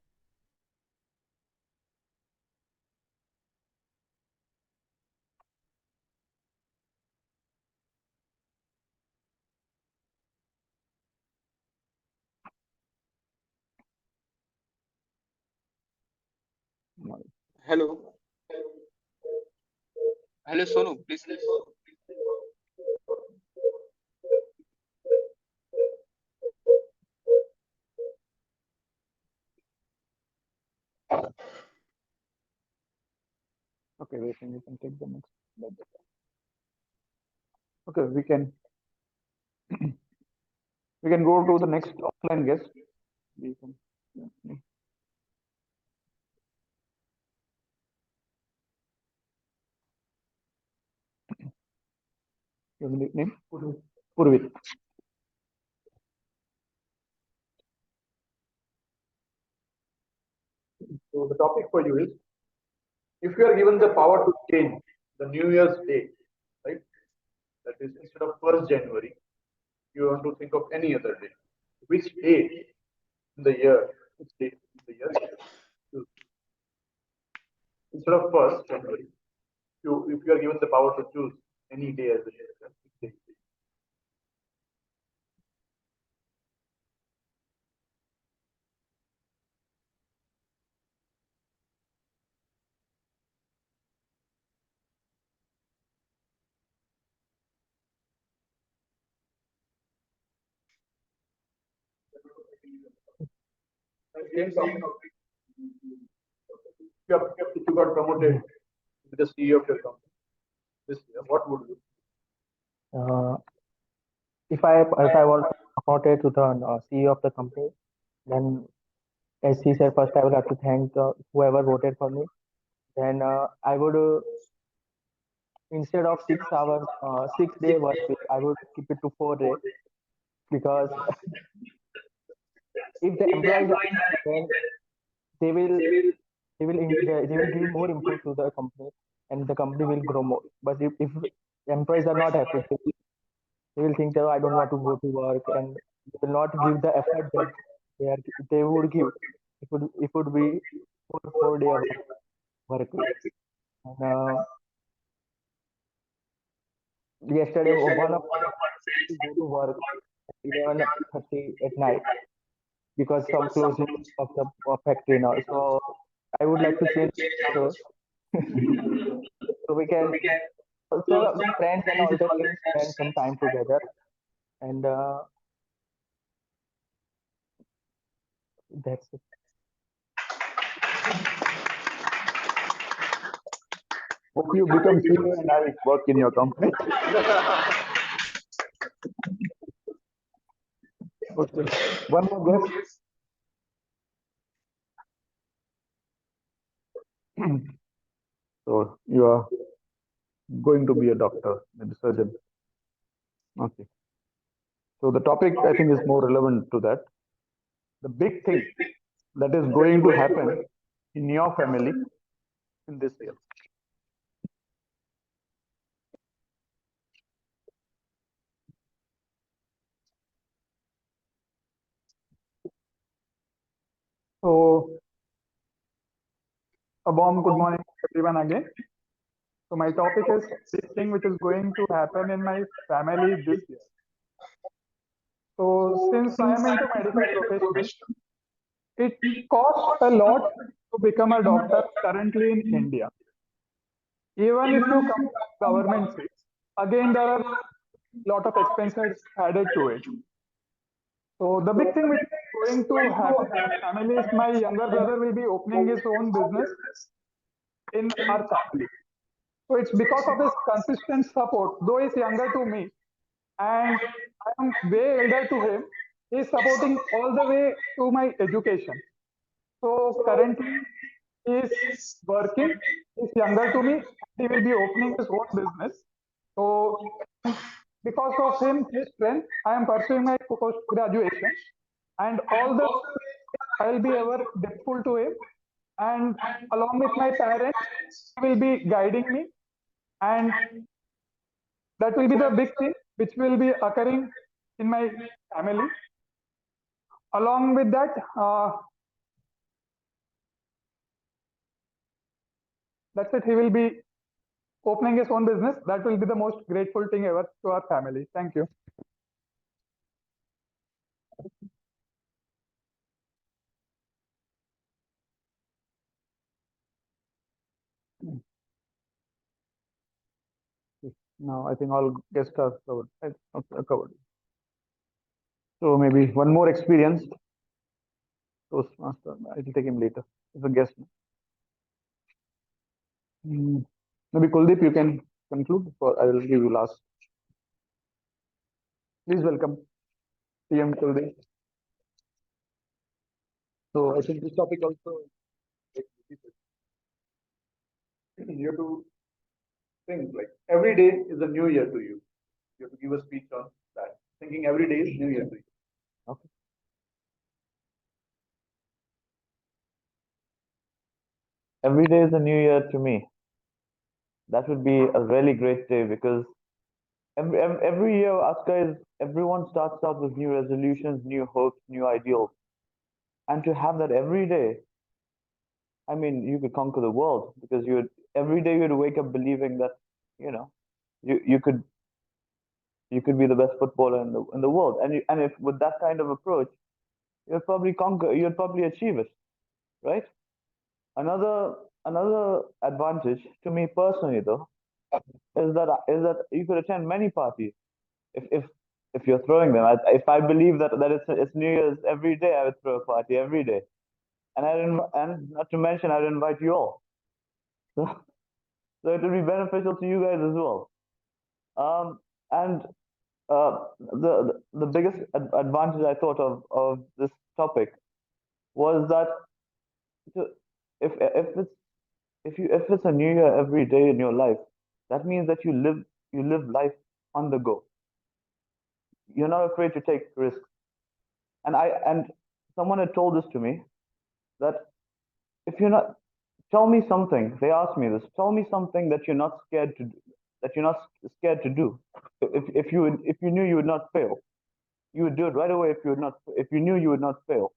Hello. Hello, Sonu. Please. Okay, wait, you can take the next. Okay, we can go to the next offline guest. We can, yeah. Your name? Purvit. So the topic for you is, if you are given the power to change the New Year's day, right? That is, instead of 1st January, you want to think of any other day. Which day in the year? Which day in the year? Choose. Instead of 1st January, if you are given the power to choose any day as the year, which day? Same topic. If you got promoted to the CEO of your company this year, what would you? If I was promoted to the CEO of the company, then as he said, first I would have to thank whoever voted for me. Then I would instead of 6 hours, 6 day work week, I would keep it to 4 day, because if the employees are happy, then they will they will give more input to the company, and the company will grow more. But if employees are not happy, they will think that, "Oh, I don't want to go to work," and they will not give the effort that they would give. It would be 4 day work week. And yesterday, one of to go to work 11:30 at night because some closing of the factory now. So I would like to change so so we can also friends and also can spend some time together. And that's it. Hope you become CEO and I work in your company. Okay. One more guess. So you are going to be a doctor, maybe surgeon. Okay. So the topic I think is more relevant to that. The big thing that is going to happen in your family in this year. So, a warm good morning everyone again. So my topic is this thing which is going to happen in my family this year. So since I am into medical profession, it costs a lot to become a doctor currently in India. Even if you come to government seats, again there are a lot of expenses added to it. So the big thing which is going to happen in my family is my younger brother will be opening his own business in our family. So it's because of his consistent support, though he's younger to me and I am way elder to him, he's supporting all the way to my education. So currently he is working, he's younger to me, he will be opening his own business. So because of him, his strength, I am pursuing my post graduation, and all the I will be ever grateful to him. And along with my parents, he will be guiding me, and that will be the big thing which will be occurring in my family. Along with that, that's it. He will be opening his own business. That will be the most grateful thing ever to our family. Thank you. Now I think all guests are covered. Covered. So maybe one more experience. Toastmaster. I will take him later as a guest. Maybe Kuldeep, you can conclude, or I will give you last. Please welcome PM Kuldeep. So I think this topic also, you have to think like every day is a new year to you. You have to give a speech on that. Thinking every day is new year to you. Okay. Every day is a new year to me. That would be a really great day because every year, us guys, everyone starts out with new resolutions, new hopes, new ideals. And to have that every day, I mean, you could conquer the world because every day you'd wake up believing that, you know, you could be the best footballer in the world. And if with that kind of approach, you'd probably achieve it, right? Another advantage to me personally though is that you could attend many parties. If if you're throwing them. If I believe that it's New Year's every day, I would throw a party every day. And not to mention, I'd invite you all. So, so it would be beneficial to you guys as well. And the biggest advantage I thought of this topic was that if it's if it's a new year every day in your life, that means that you live life on the go. You're not afraid to take risks. And someone had told this to me that if you're not tell me something. They asked me this. Tell me something that you're not scared to do, that you're not scared to do. If you knew you would not fail, you would do it right away. If you knew you would not fail.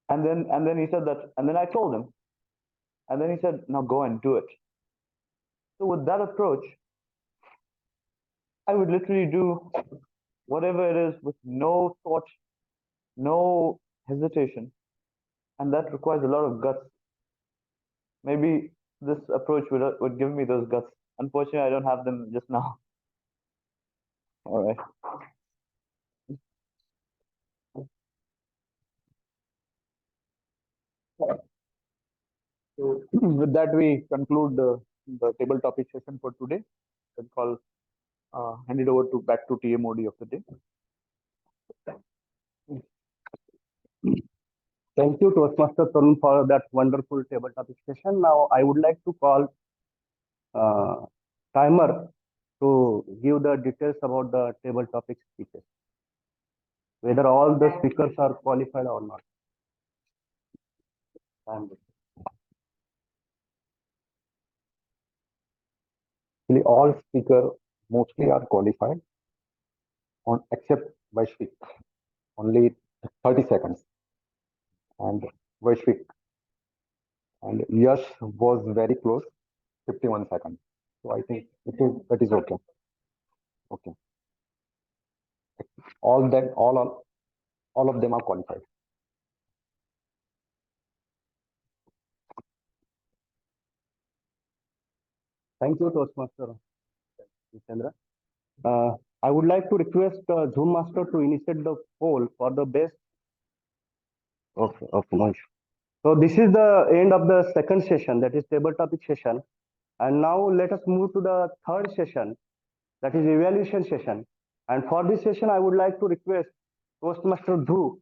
And then he said that. And then I told him. And then he said, now go and do it. So with that approach, I would literally do whatever it is with no thought, no hesitation, and that requires a lot of guts. Maybe this approach would give me those guts. Unfortunately, I don't have them just now. All right. So with that, we conclude the table topic session for today. And hand it over back to TMOD of the day. Thank you, Toastmaster Tarun, for that wonderful table topic session. Now, I would like to call Timer to give the details about the table topic speeches, whether all the speakers are qualified or not. Actually, all speakers mostly are qualified, except Vaishvik, only 30 seconds. And Vaishvik and Yash was very close, 51 seconds. So I think that is okay. Okay. All of them are qualified. Thank you, Toastmaster Chandra. I would like to request Zoom Master to initiate the poll for the best of lunch. So this is the end of the second session, that is table topic session. And now let us move to the third session, that is evaluation session. And for this session, I would like to request Toastmaster Dhruv,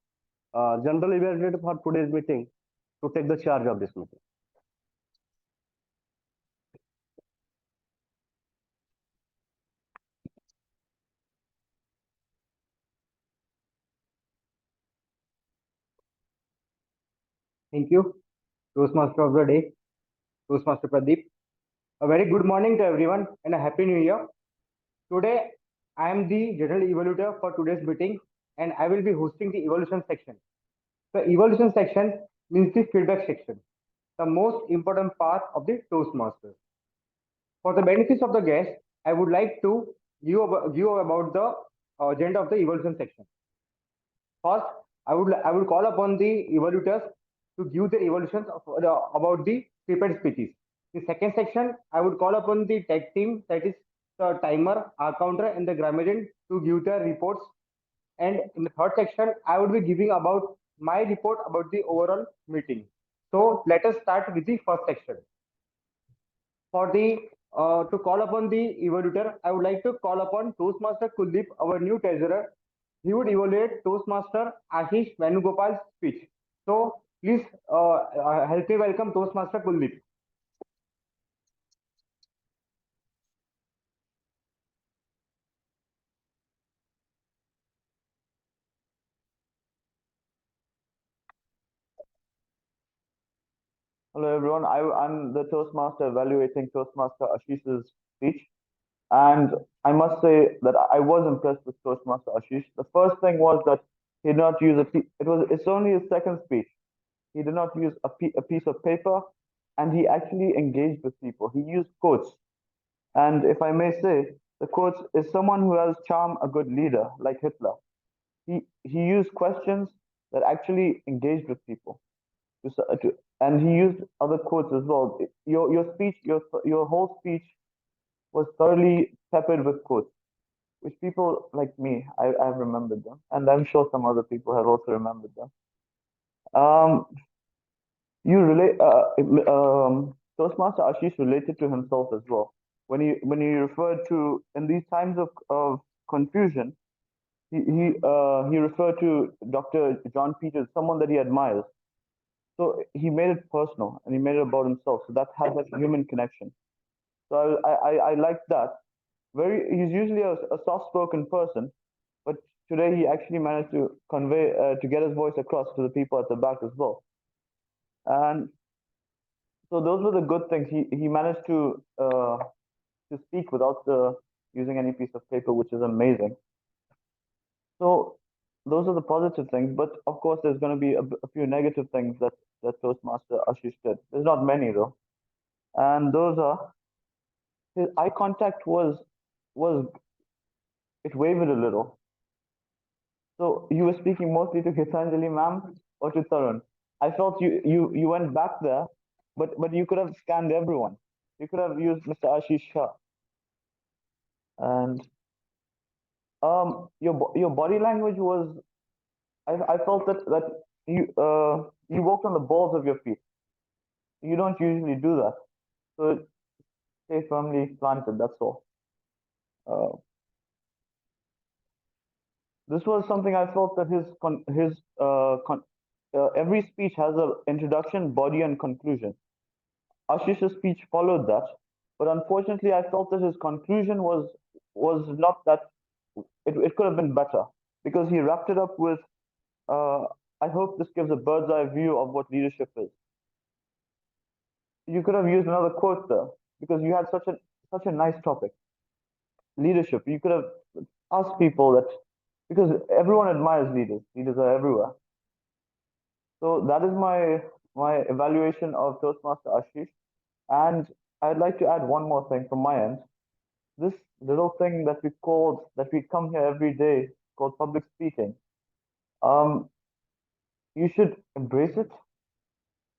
General Evaluator for today's meeting, to take the charge of this meeting. Thank you, Toastmaster of the day, Toastmaster Pradeep. A very good morning to everyone and a happy new year. Today, I am the general evaluator for today's meeting and I will be hosting the evaluation section. The evaluation section means the feedback section, the most important part of the Toastmasters. For the benefits of the guests, I would like to give about the agenda of the evaluation section. First, I would call upon the evaluators to give their evaluations about the prepared speeches. The second section, I would call upon the tech team, that is the timer, our counter, and the grammarian, to give their reports. And in the third section, I would be giving about my report about the overall meeting. So let us start with the first section. For the to call upon the evaluator, I would like to call upon Toastmaster Kuldeep, our new treasurer. He would evaluate Toastmaster Ashish Venugopal's speech. So please help me welcome Toastmaster Kuldeep. Hello everyone. I'm the Toastmaster evaluating Toastmaster Ashish's speech. And I must say that I was impressed with Toastmaster Ashish. The first thing was that he did not use it's only his second speech. He did not use a piece of paper, and he actually engaged with people. He used quotes. And if I may say, the quotes is someone who has charm a good leader, like Hitler. He used questions that actually engaged with people. And he used other quotes as well. Your speech, your whole speech was thoroughly peppered with quotes. which people like me, I've remembered them, and I'm sure some other people have also remembered them. Um, you relate, Toastmaster Ashish related to himself as well. When he referred to in these times of confusion, he referred to Dr. John Peters, someone that he admires. So he made it personal and he made it about himself. So that has that human connection. So I like that. He's usually a soft-spoken person, but today he actually managed to convey to get his voice across to the people at the back as well. And so those were the good things. He managed to speak without using any piece of paper, which is amazing. So those are the positive things, but of course there's going to be a few negative things that Toastmaster Ashish did. There's not many though, and those are his eye contact was it wavered a little. So you were speaking mostly to Gitanjali ma'am or to Tarun. I felt you went back there, but you could have scanned everyone. You could have used Mr. Ashish Shah, and your body language was. I felt that you walked on the balls of your feet. You don't usually do that, so stay firmly planted. That's all. Uh, this was something I felt that every speech has an introduction, body, and conclusion. Ashish's speech followed that, but unfortunately, I felt that his conclusion was not that. It could have been better because he wrapped it up with. I hope this gives a bird's eye view of what leadership is. You could have used another quote there because you had such a nice topic, leadership. You could have asked people that because everyone admires leaders. Leaders are everywhere. So that is my evaluation of Toastmaster Ashish. And I'd like to add one more thing from my end. This little thing that we come here every day called public speaking. Um, you should embrace it,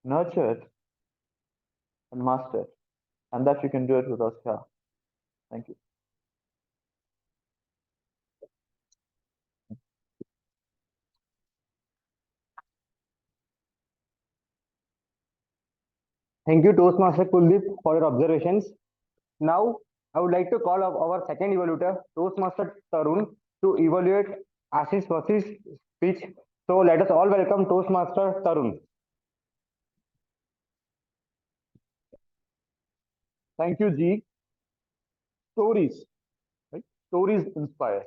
nurture it, and master it. And that you can do it with us here. Thank you. Thank you, Toastmaster Kuldeep, for your observations. Now, I would like to call up our second evaluator, Toastmaster Tarun, to evaluate Ashish Vasish's speech. So let us all welcome Toastmaster Tarun. Thank you, G. Stories, right? Stories inspire.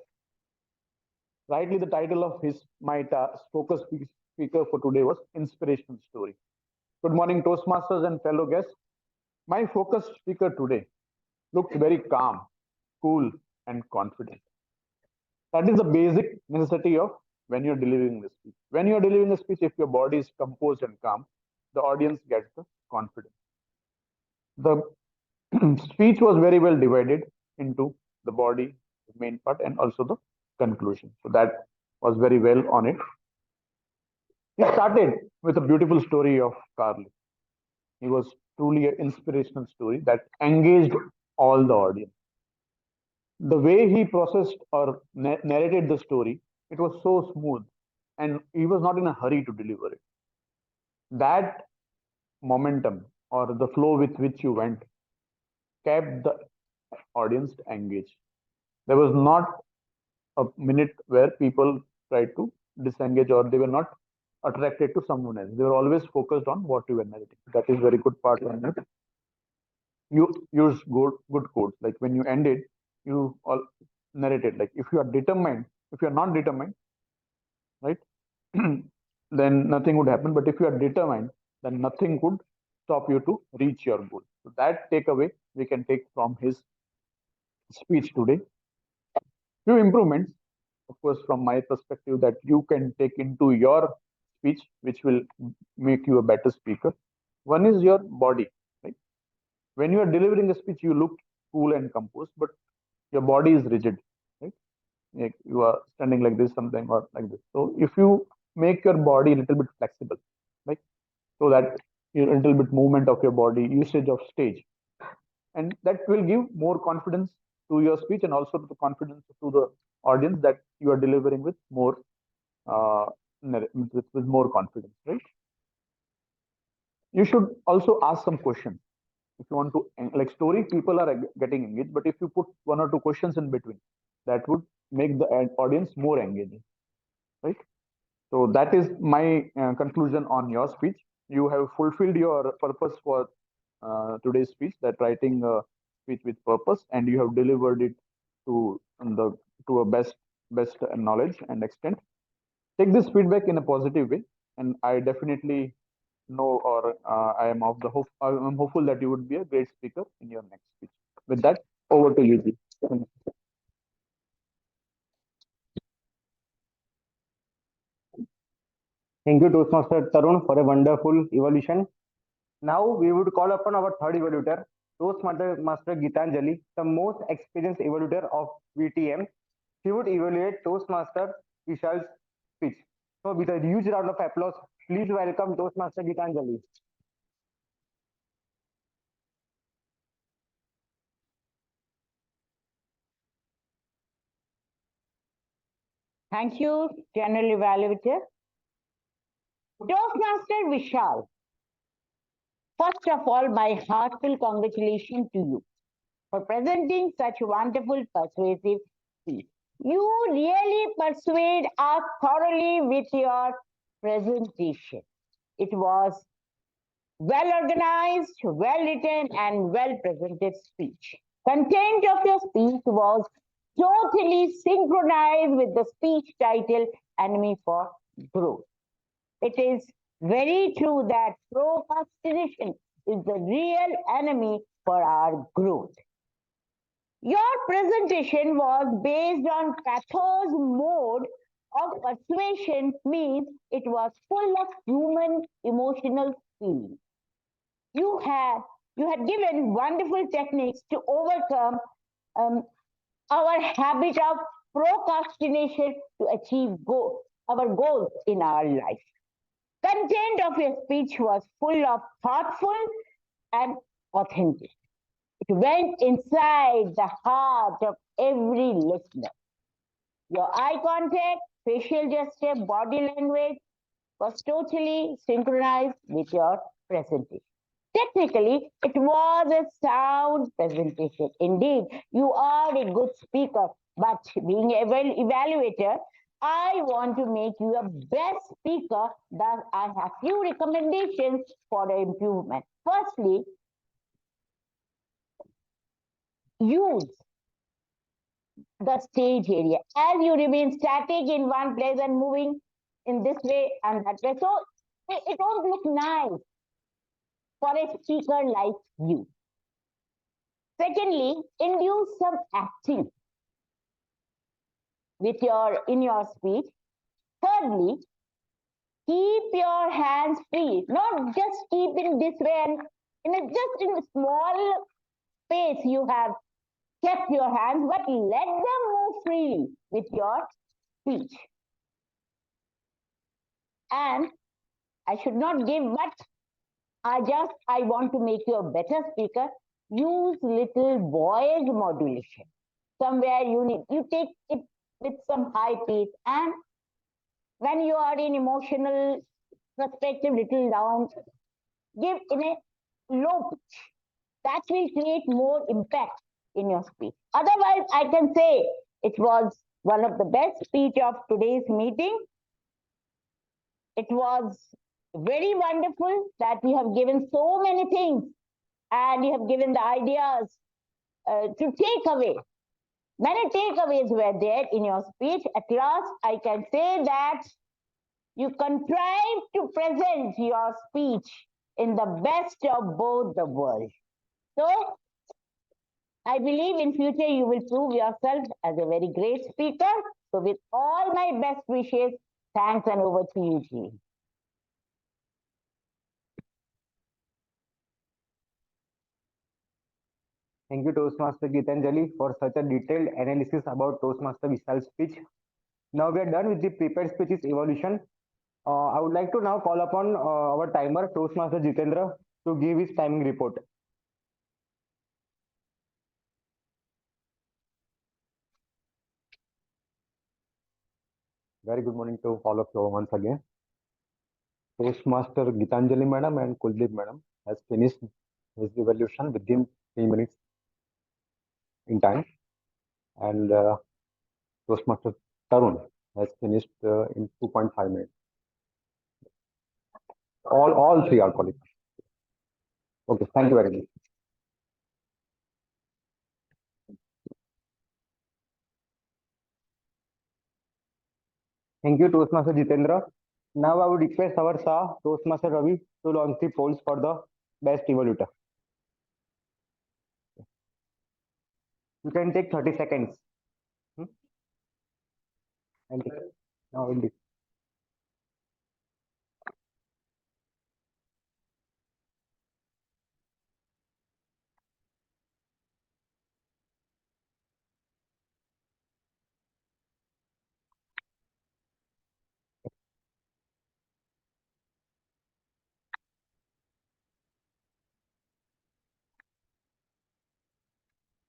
Rightly, the title of my focus speaker for today was Inspirational Story. Good morning, Toastmasters and fellow guests. My focus speaker today looked very calm, cool, and confident. That is the basic necessity of when you're delivering the speech. When you're delivering a speech, if your body is composed and calm, the audience gets the confidence. The speech was very well divided into the body, the main part, and also the conclusion. So that was very well on it. He started with a beautiful story of Carly. He was truly an inspirational story that engaged all the audience. The way he processed or narrated the story, it was so smooth, and he was not in a hurry to deliver it. That momentum or the flow with which you went kept the audience engaged. There was not a minute where people tried to disengage or they were not attracted to someone else. They were always focused on what you were narrating. That is very good part on it. You use good quotes. Like when you ended, you all narrated. Like if you are determined, if you are not determined, right, then nothing would happen. But if you are determined, then nothing could stop you to reach your goal. So that takeaway we can take from his speech today. Few improvements, of course, from my perspective, that you can take into your speech, which will make you a better speaker. One is your body, right? When you are delivering a speech, you look cool and composed, but your body is rigid, right? Like you are standing like this something or like this. So if you make your body a little bit flexible, right? So that a little bit movement of your body, usage of stage, and that will give more confidence to your speech and also to the confidence to the audience that you are delivering with more uh, with more confidence, right? You should also ask some questions if you want to, like story people are getting engaged, but if you put one or two questions in between, that would make the audience more engaging, right? So that is my conclusion on your speech. You have fulfilled your purpose for today's speech, that writing a speech with purpose, and you have delivered it to the to a best knowledge and extent. Take this feedback in a positive way, and I definitely know, or I am of the hope. I am hopeful that you would be a great speaker in your next speech. With that, over to you, Ji. Thank you, Toastmaster Tarun, for a wonderful evolution. Now we would call upon our third evaluator, Toastmaster Gitanjali, the most experienced evaluator of VTM. She would evaluate Toastmaster Vishal's speech. So with a huge round of applause, please welcome Toastmaster Gitanjali. Thank you, General Evaluator. Toastmaster Vishal, first of all, my heartfelt congratulations to you for presenting such wonderful, persuasive speech. You really persuade us thoroughly with your presentation. It was well organized, well written, and well presented speech. Content of your speech was totally synchronized with the speech title Enemy for Growth. It is very true that procrastination is the real enemy for our growth. Your presentation was based on pathos mode of persuasion, means it was full of human emotional feelings. You had given wonderful techniques to overcome our habit of procrastination to achieve our goals in our life. Content of your speech was full of thoughtful and authentic. It went inside the heart of every listener. Your eye contact, facial gesture, body language was totally synchronized with your presentation. Technically, it was a sound presentation. Indeed, you are a good speaker, but being a well evaluator, I want to make you a best speaker. Thus, I have few recommendations for the improvement. Firstly, use the stage area. As you remain static in one place and moving in this way and that way, so it won't look nice for a speaker like you. Secondly, induce some acting in your speech. Thirdly, keep your hands free, not just keep in this way and just in a small space you have kept your hands, but let them move freely with your speech. And I should not give, but I want to make you a better speaker. Use little voice modulation. Somewhere you take it with some high pitch, and when you are in emotional perspective, little down, give in a low pitch. That will create more impact in your speech. Otherwise, I can say it was one of the best speech of today's meeting. It was very wonderful that you have given so many things and you have given the ideas to take away. Many takeaways were there in your speech. At last, I can say that you contrived to present your speech in the best of both the worlds. So, I believe in future you will prove yourself as a very great speaker. So, with all my best wishes, thanks and over to you, Ji. Thank you, Toastmaster Gitanjali, for such a detailed analysis about Toastmaster Vishal's speech. Now we are done with the prepared speeches evolution. I would like to now call upon our timer, Toastmaster Jitendra, to give his timing report. Very good morning to all of you once again. Toastmaster Gitanjali madam and Kuldeep madam has finished his evaluation within 3 minutes in time, and Toastmaster Tarun has finished in 2.5 minutes. All three are qualified. Okay, thank you very much. Thank you, Toastmaster Jitendra. Now I would request our Shah, Toastmaster Ravi, to launch the polls for the best evaluator. You can take 30 seconds. And now indeed.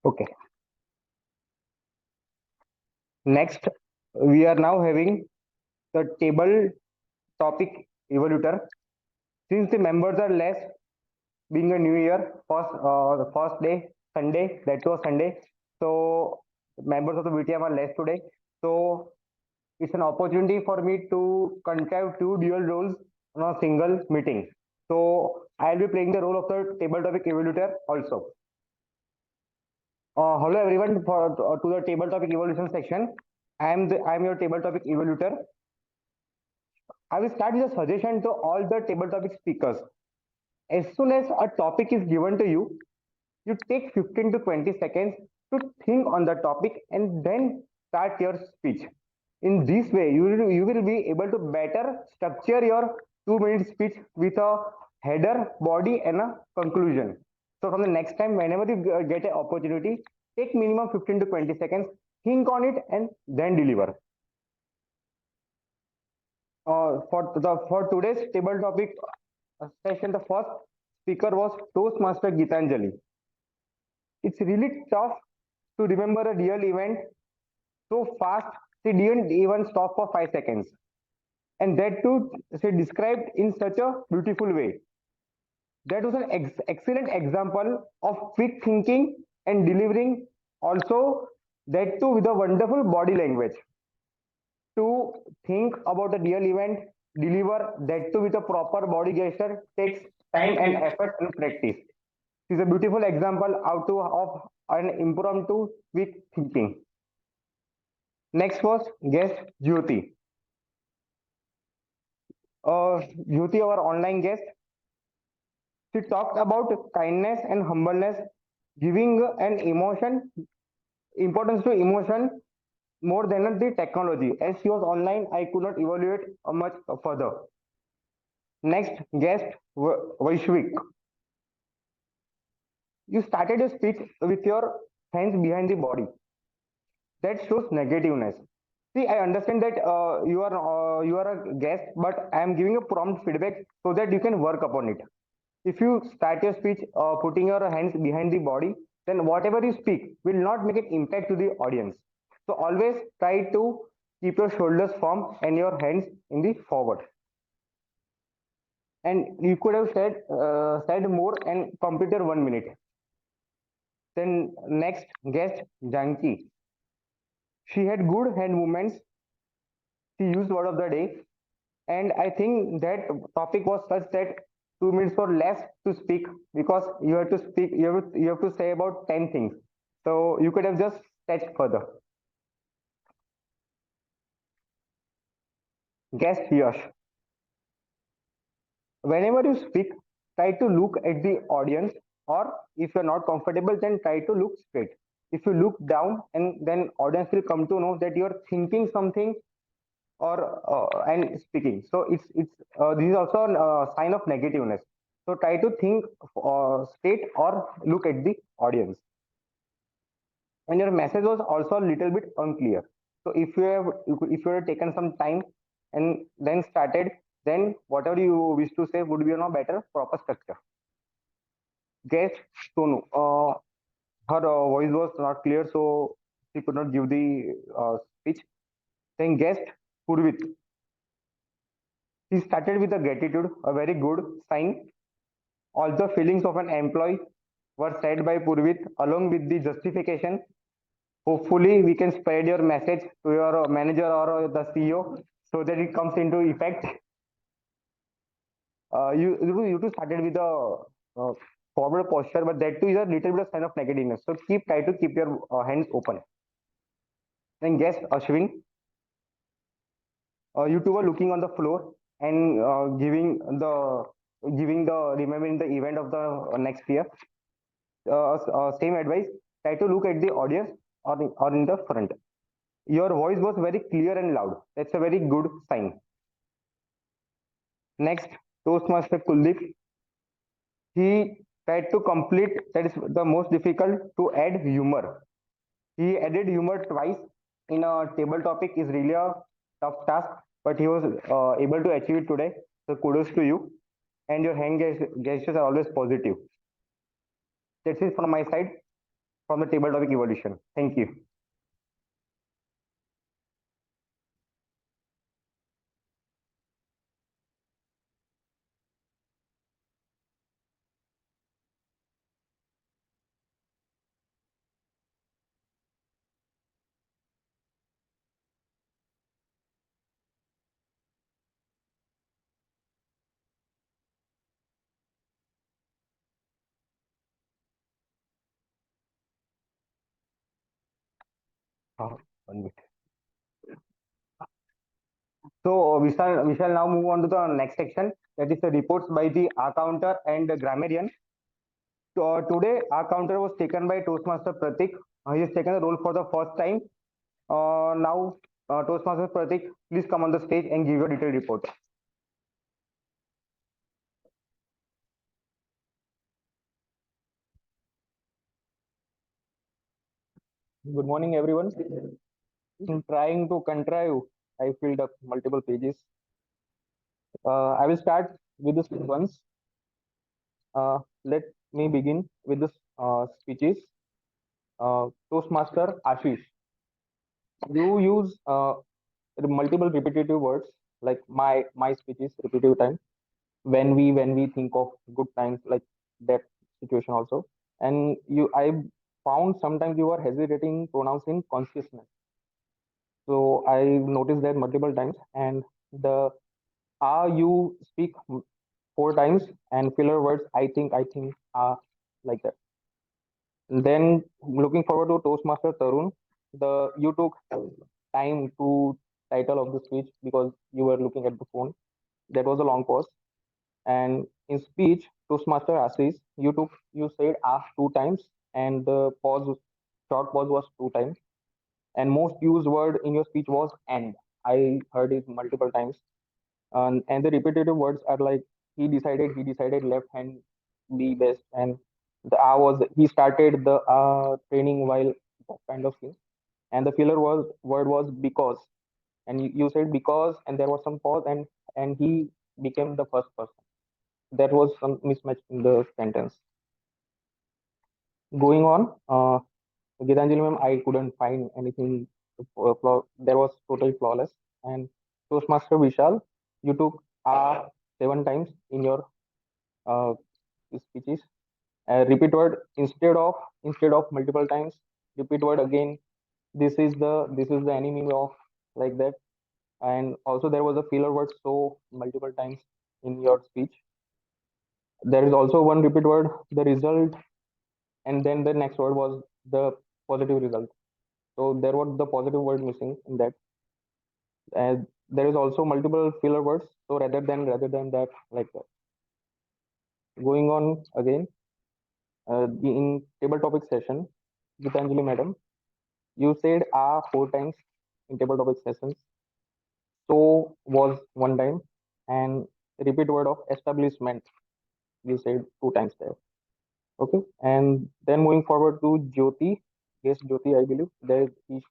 Okay. Next, we are now having the table topic evaluator. Since the members are less, being a new year, first day, Sunday, that was Sunday. So members of the VTM are less today. So it's an opportunity for me to contrive two dual roles on a single meeting. So I'll be playing the role of the table topic evaluator also. Hello everyone for to the table topic evaluation section. I am your table topic evaluator. I will start with a suggestion to all the table topic speakers. As soon as a topic is given to you, you take 15 to 20 seconds to think on the topic and then start your speech. In this way, you will be able to better structure your 2 minute speech with a header, body, and a conclusion. So from the next time, whenever you get an opportunity, take minimum 15 to 20 seconds, think on it, and then deliver. For today's table topic session, the first speaker was Toastmaster Gitanjali. It's really tough to remember a real event so fast. She didn't even stop for 5 seconds, and that too she described in such a beautiful way. That was an excellent example of quick thinking and delivering. Also, that too with a wonderful body language. To think about a real event, deliver that too with a proper body gesture takes time and effort and practice. Is a beautiful example of an impromptu quick thinking. Next was guest Jyoti. Jyoti, our online guest, she talked about kindness and humbleness, giving an importance to emotion more than the technology. As she was online, I could not evaluate much further. Next guest, Vaishvik. You started your speech with your hands behind the body. That shows negativeness. See, I understand that you are a guest, but I am giving a prompt feedback so that you can work upon it. If you start your speech putting your hands behind the body, then whatever you speak will not make an impact to the audience. So always try to keep your shoulders firm and your hands in the forward. And you could have said more and complete your 1 minute. Then next guest, Janki. She had good hand movements. She used word of the day, and I think that topic was such that 2 minutes or less to speak because you have to speak. You have to say about 10 things. So you could have just sketched further. Guest Yash. Whenever you speak, try to look at the audience, or if you're not comfortable, then try to look straight. If you look down, and then audience will come to know that you're thinking something or and speaking. So this is also a sign of negativeness. So try to think straight or look at the audience. And your message was also a little bit unclear. So if you have taken some time and then started, then whatever you wish to say would be on a better proper structure. Guest Sonu, her voice was not clear, so she could not give the speech. Then guest Purvit. He started with a gratitude, a very good sign. All the feelings of an employee were said by Purvit along with the justification. Hopefully, we can spread your message to your manager or the CEO so that it comes into effect. You too started with a forward posture, but that too is a little bit of sign of negativeness. So try to keep your hands open. Then guess Ashwin, you two were looking on the floor and giving the remembering the event of the next year. Same advice. Try to look at the audience or in the front. Your voice was very clear and loud. That's a very good sign. Next, Toastmaster Kuldeep. He tried to complete, that is the most difficult, to add humor. He added humor twice in a table topic is really a tough task, but he was able to achieve it today. So kudos to you. And your hand gestures are always positive. That's it from my side from the table topic evolution. Thank you. Oh, 1 minute. So we shall now move on to the next section, that is the reports by the accounter and the grammarian. So, today our counter was taken by Toastmaster Pratik. He has taken the role for the first time. Now Toastmaster Pratik, please come on the stage and give your detailed report. Good morning, everyone. In trying to contrive, I filled up multiple pages. I will start with the ones. Let me begin with the speeches. Toastmaster Ashish, you use multiple repetitive words like my speeches, repetitive time. When we think of good times, like that situation also. And I found sometimes you are hesitating pronouncing consciousness. So I noticed that multiple times, and the you speak 4 times, and filler words I think are like that. And then looking forward to Toastmaster Tarun, you took time to title of the speech because you were looking at the phone. That was a long pause. And in speech, Toastmaster Ashish, you said 2 times, and the short pause was 2 times. And most used word in your speech was and. I heard it multiple times. And the repetitive words are like he decided left hand be best, and the was he started the training while, that kind of thing. And the filler word was because, and you said because, and there was some pause, and he became the first person. There was some mismatch in the sentence. Going on, Gitanjali ma'am, I couldn't find anything. There was totally flawless. And Toastmaster Vishal, you took 7 times in your uh, speeches. Repeat word instead of multiple times. Repeat word again. This is the enemy of, like that. And also there was a filler word so multiple times in your speech. There is also one repeat word, the result, and then the next word was the positive result. So there was the positive word missing in that. And there is also multiple filler words. So rather than that, like that. Going on again, in table topic session, Gitanjali madam, you said 4 times in table topic sessions. So was 1 time, and repeat word of establishment, you said 2 times there. Okay, and then moving forward to Jyoti, yes, Jyoti, I believe there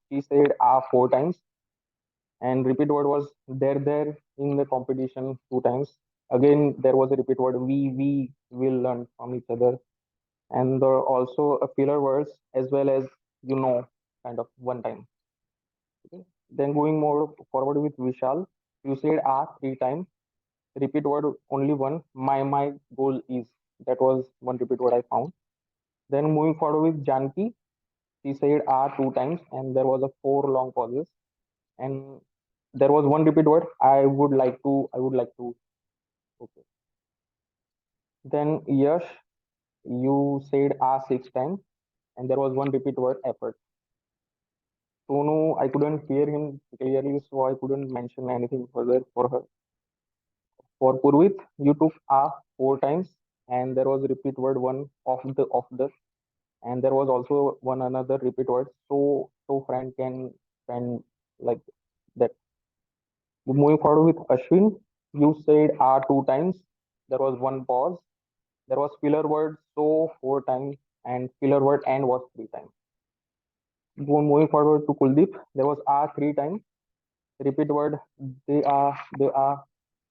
she said 4 times, and repeat word was there in the competition 2 times. Again, there was a repeat word we will learn from each other, and there are also a filler words as well as kind of 1 time. Okay. Then going more forward with Vishal, you said three times. Repeat word only one. My goal is. That was one repeat word I found. Then moving forward with Janki, she said two times, and there was a four long pauses, and there was one repeat word. I would like to. I would like to. Okay. Then Yash, you said six times, and there was one repeat word effort. Sonu, I couldn't hear him clearly, so I couldn't mention anything further for her. For Purvit, you took four times, and there was repeat word one of the, and there was also one another repeat word. So friend can like that. Moving forward with Ashwin, you said two times. There was one pause. There was filler word so four times, and filler word and was three times. Moving forward to Kuldeep, there was three times. Repeat word they are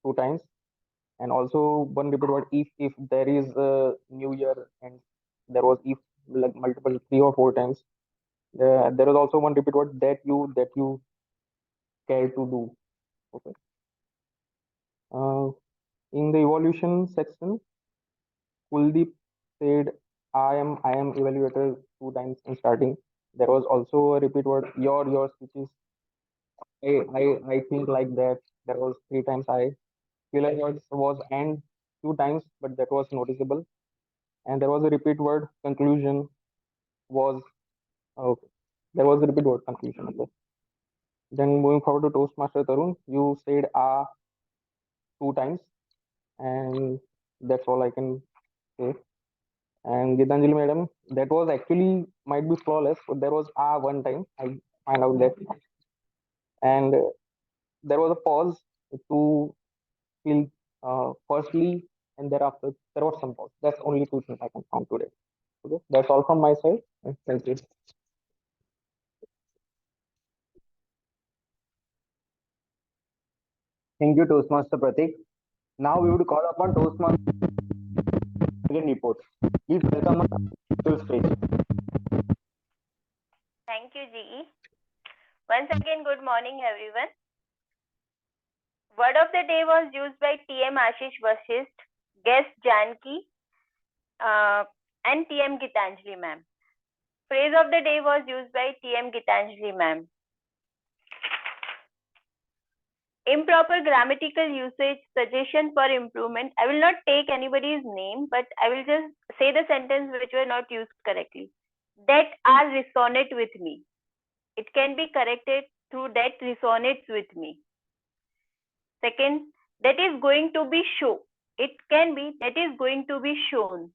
two times, and also one repeat word if there is a new year, and there was if like multiple three or four times. There is also one repeat word that you care to do. Okay. In the evaluation section, Kuldeep said I am evaluator two times in starting. There was also a repeat word yours, which is I think like that. There was three times I. Filler words was and two times, but that was noticeable. And there was a repeat word conclusion was okay. There was a repeat word conclusion. Okay. Then moving forward to Toastmaster Tarun, you said two times, and that's all I can say. And Gitanjali madam, that was actually might be flawless, but there was one time I find out that, and there was a pause to feel firstly, and thereafter there was some pause. That's only two things I can count today. Okay, that's all from my side. Thank you. Thank you, Toastmaster Pratik. Now we would call upon Toastmaster report. Please welcome us to the stage. Thank you, GE. Once again, good morning, everyone. Word of the day was used by TM Ashish Vasist, guest Janki, and TM Gitanjali ma'am. Phrase of the day was used by TM Gitanjali ma'am. Improper grammatical usage, suggestion for improvement. I will not take anybody's name, but I will just say the sentence which were not used correctly. That are resonate with me. It can be corrected through that resonates with me. Second, that is going to be shown. It can be that is going to be shown.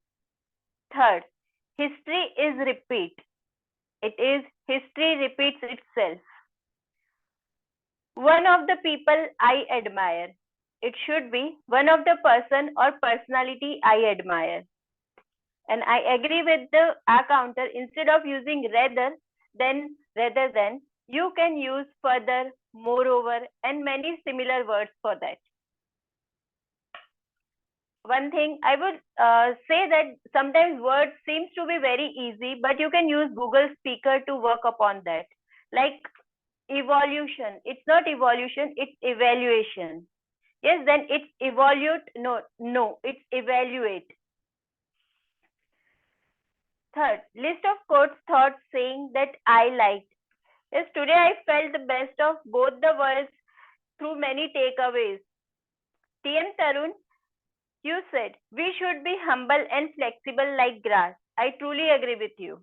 Third, history is repeat. It is history repeats itself. One of the people I admire. It should be one of the person or personality I admire. And I agree with the counter. Instead of using rather than, you can use further, moreover, and many similar words for that. One thing I would say that sometimes words seems to be very easy, but you can use Google Speaker to work upon that. Like evolution, it's not evolution, it's evaluation. Yes, then it's evaluate. No, it's evaluate. Third, list of quotes, thoughts saying that I liked. Yes, today I felt the best of both the worlds through many takeaways. TM Tarun, you said we should be humble and flexible like grass. I truly agree with you.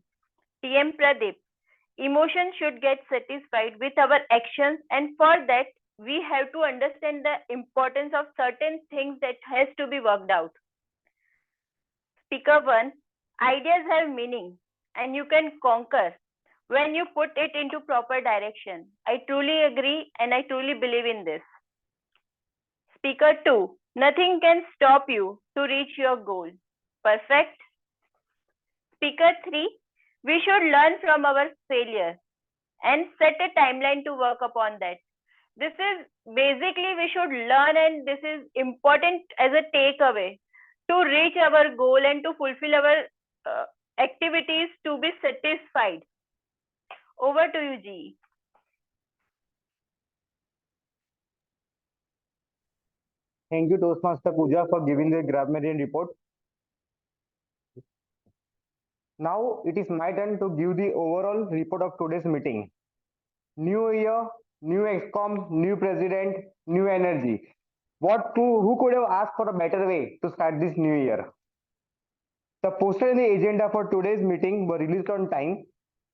TM Pradeep, emotion should get satisfied with our actions, and for that we have to understand the importance of certain things that has to be worked out. Speaker 1, ideas have meaning and you can conquer when you put it into proper direction. I truly agree and I truly believe in this. Speaker 2, nothing can stop you to reach your goal. Perfect. Speaker 3, we should learn from our failure and set a timeline to work upon that. This is basically we should learn, and this is important as a takeaway to reach our goal and to fulfill our activities to be satisfied. Over to you, G. Thank you, Toastmaster Pooja, for giving the grammarian report. Now it is my turn to give the overall report of today's meeting. New year, new ExCom, new president, new energy. Who could have asked for a better way to start this new year? The poster and the agenda for today's meeting were released on time.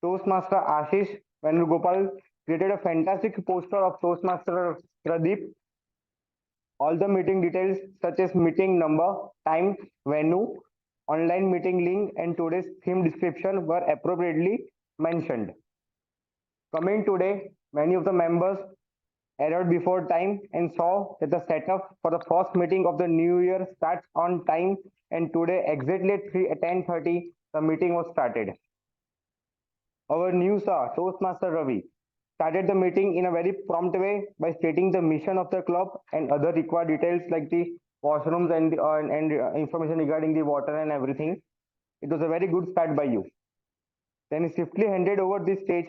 Toastmaster Ashish Venugopal created a fantastic poster of Toastmaster Pradeep. All the meeting details such as meeting number, time, venue, online meeting link and today's theme description were appropriately mentioned. Coming today, many of the members arrived before time and saw that the setup for the first meeting of the new year starts on time, and today exactly at 10:30 the meeting was started. Our new sir, Toastmaster Ravi, started the meeting in a very prompt way by stating the mission of the club and other required details like the washrooms and information regarding the water and everything. It was a very good start by you. Then he swiftly handed over the stage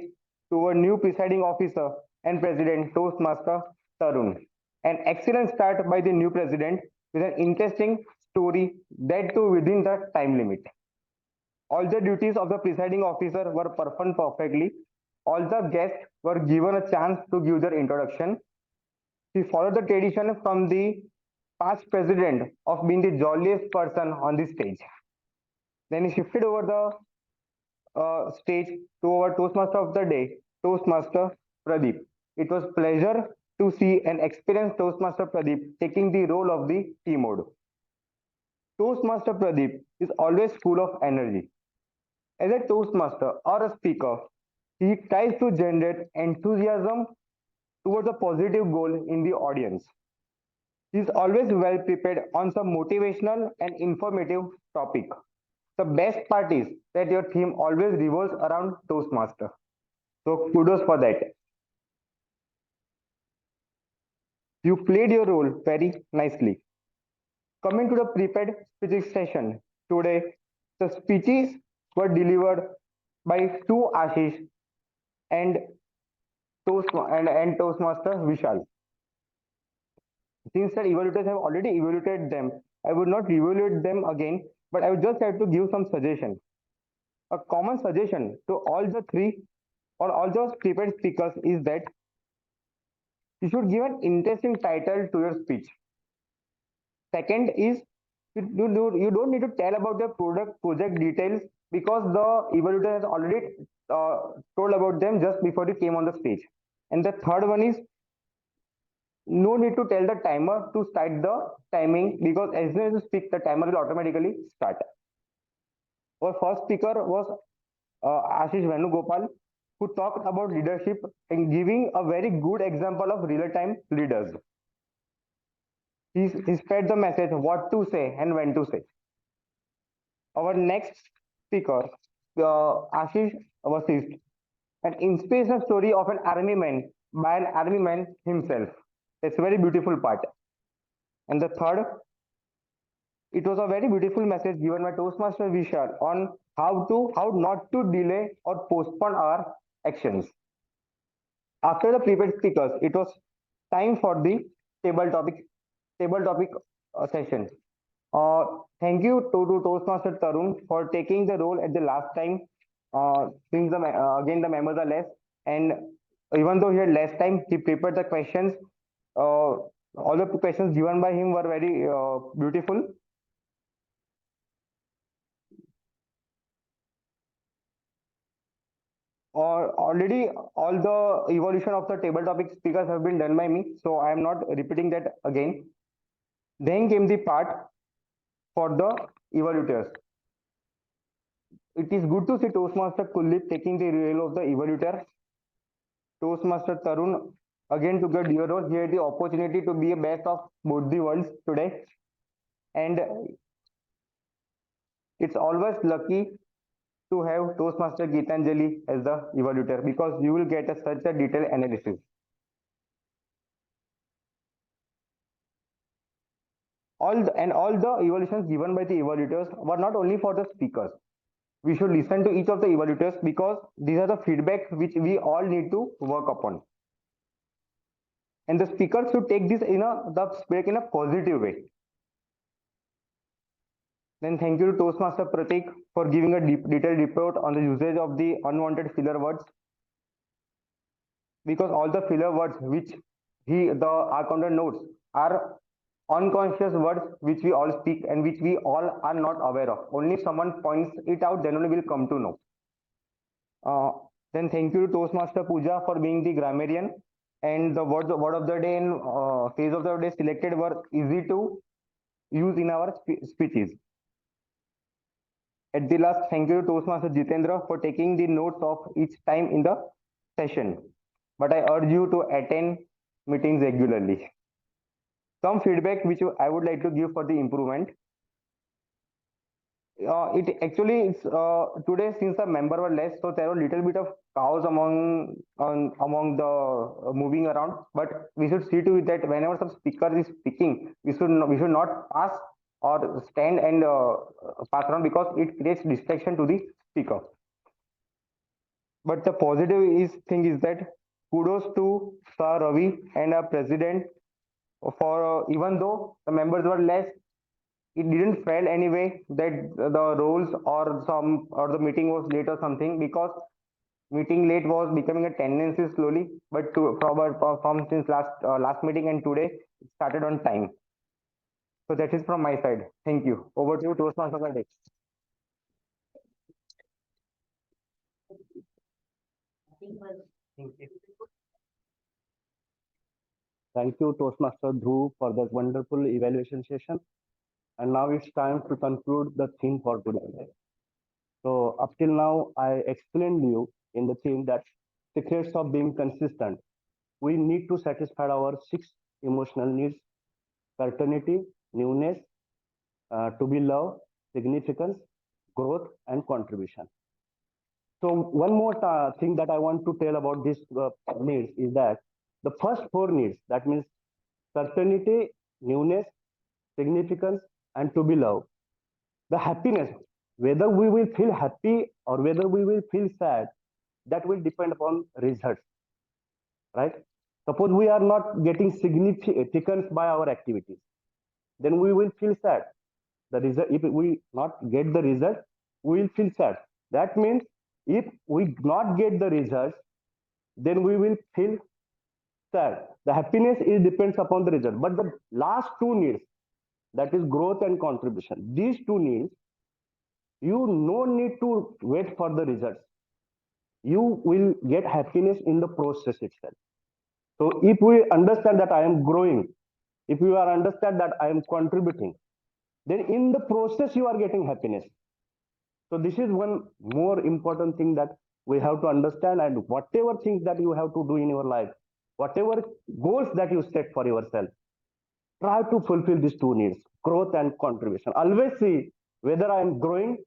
to our new presiding officer and president, Toastmaster Tarun. An excellent start by the new president with an interesting story, that too within the time limit. All the duties of the presiding officer were performed perfectly. All the guests were given a chance to give their introduction. He followed the tradition from the past president of being the jolliest person on the stage. Then he shifted over the stage to our Toastmaster of the day, Toastmaster Pradeep. It was pleasure to see and experience Toastmaster Pradeep taking the role of the team mode. Toastmaster Pradeep is always full of energy. As a Toastmaster or a speaker, he tries to generate enthusiasm towards a positive goal in the audience. He is always well prepared on some motivational and informative topic. The best part is that your theme always revolves around Toastmaster. So kudos for that. You played your role very nicely. Coming to the prepared speeches session, today the speeches were delivered by two Ashish and Toastmaster Vishal. Since the evaluators have already evaluated them, I would not evaluate them again, but I would just have to give some suggestion. A common suggestion to all the three or all those prepared speakers is that you should give an interesting title to your speech. Second is you don't need to tell about the project details because the evaluator has already told about them just before you came on the stage. And the third one is no need to tell the timer to start the timing because as soon as you speak, the timer will automatically start. Our first speaker was Ashish Venugopal, who talked about leadership and giving a very good example of real-time leaders. He spread the message what to say and when to say. Our next speaker, Ashish Vasist, an inspirational story of an army man by an army man himself. It's a very beautiful part. And the third, it was a very beautiful message given by Toastmaster Vishal on how not to delay or postpone our actions. After the prepared speakers, it was time for the table topic session. Thank you to Toastmaster Tarun for taking the role at the last time. Since again the members are less, and even though he had less time, he prepared the questions. All the questions given by him were very beautiful. Already all the evolution of the table topic speakers have been done by me, so I am not repeating that again. Then came the part for the evaluators. It is good to see Toastmaster Kuldeep taking the role of the evaluator. Toastmaster Tarun again took a dual role. He had the opportunity to be a best of both the worlds today, and it's always lucky to have Toastmaster Geetanjali as the evaluator because you will get such a detailed analysis. All the evaluations given by the evaluators were not only for the speakers. We should listen to each of the evaluators because these are the feedback which we all need to work upon. and the speaker should take this the feedback in a positive way. Then thank you to Toastmaster Pratik for giving a detailed report on the usage of the unwanted filler words, because all the filler words which our counter notes are unconscious words which we all speak and which we all are not aware of. Only if someone points it out, then only we'll come to know. Then thank you to Toastmaster Pooja for being the grammarian, and the word of the day and phrase of the day selected were easy to use in our speeches. At the last, thank you to Toastmaster Jitendra for taking the notes of each time in the session. But I urge you to attend meetings regularly. Some feedback which I would like to give for the improvement. It actually it's today, since the member were less, so there were little bit of chaos among the moving around. But we should see to it that whenever some speaker is speaking, we should not pass or stand and pass around, because it creates distraction to the speaker. But the positive thing is that kudos to Sir Ravi and our president for even though the members were less, it didn't fail anyway that the roles or the meeting was late or something, because meeting late was becoming a tendency slowly. But from since last meeting and today, it started on time. So that is from my side. Thank you. Over to you, Toastmaster Pratik. Thank you, Toastmaster Dhruv, for that wonderful evaluation session. And now it's time to conclude the theme for today. So up till now, I explained you in the theme that secrets of being consistent. We need to satisfy our 6 emotional needs: certainty, newness, to be loved, significance, growth, and contribution. So one more thing that I want to tell about this needs is that the first 4 needs, that means certainty, newness, significance, and to be loved, the happiness, whether we will feel happy or whether we will feel sad, that will depend upon results, right? Suppose we are not getting significance by our activities, then we will feel sad. The result, if we not get the result, we will feel sad. That means if we not get the results, then we will feel sad. The happiness is depends upon the result. But the last 2 needs, that is growth and contribution, these 2 needs, you no need to wait for the results. You will get happiness in the process itself. So if we understand that I am growing, if you are understand that I am contributing, then in the process you are getting happiness. So this is one more important thing that we have to understand. And whatever things that you have to do in your life, whatever goals that you set for yourself, try to fulfill these 2 needs: growth and contribution. Always see whether I am growing,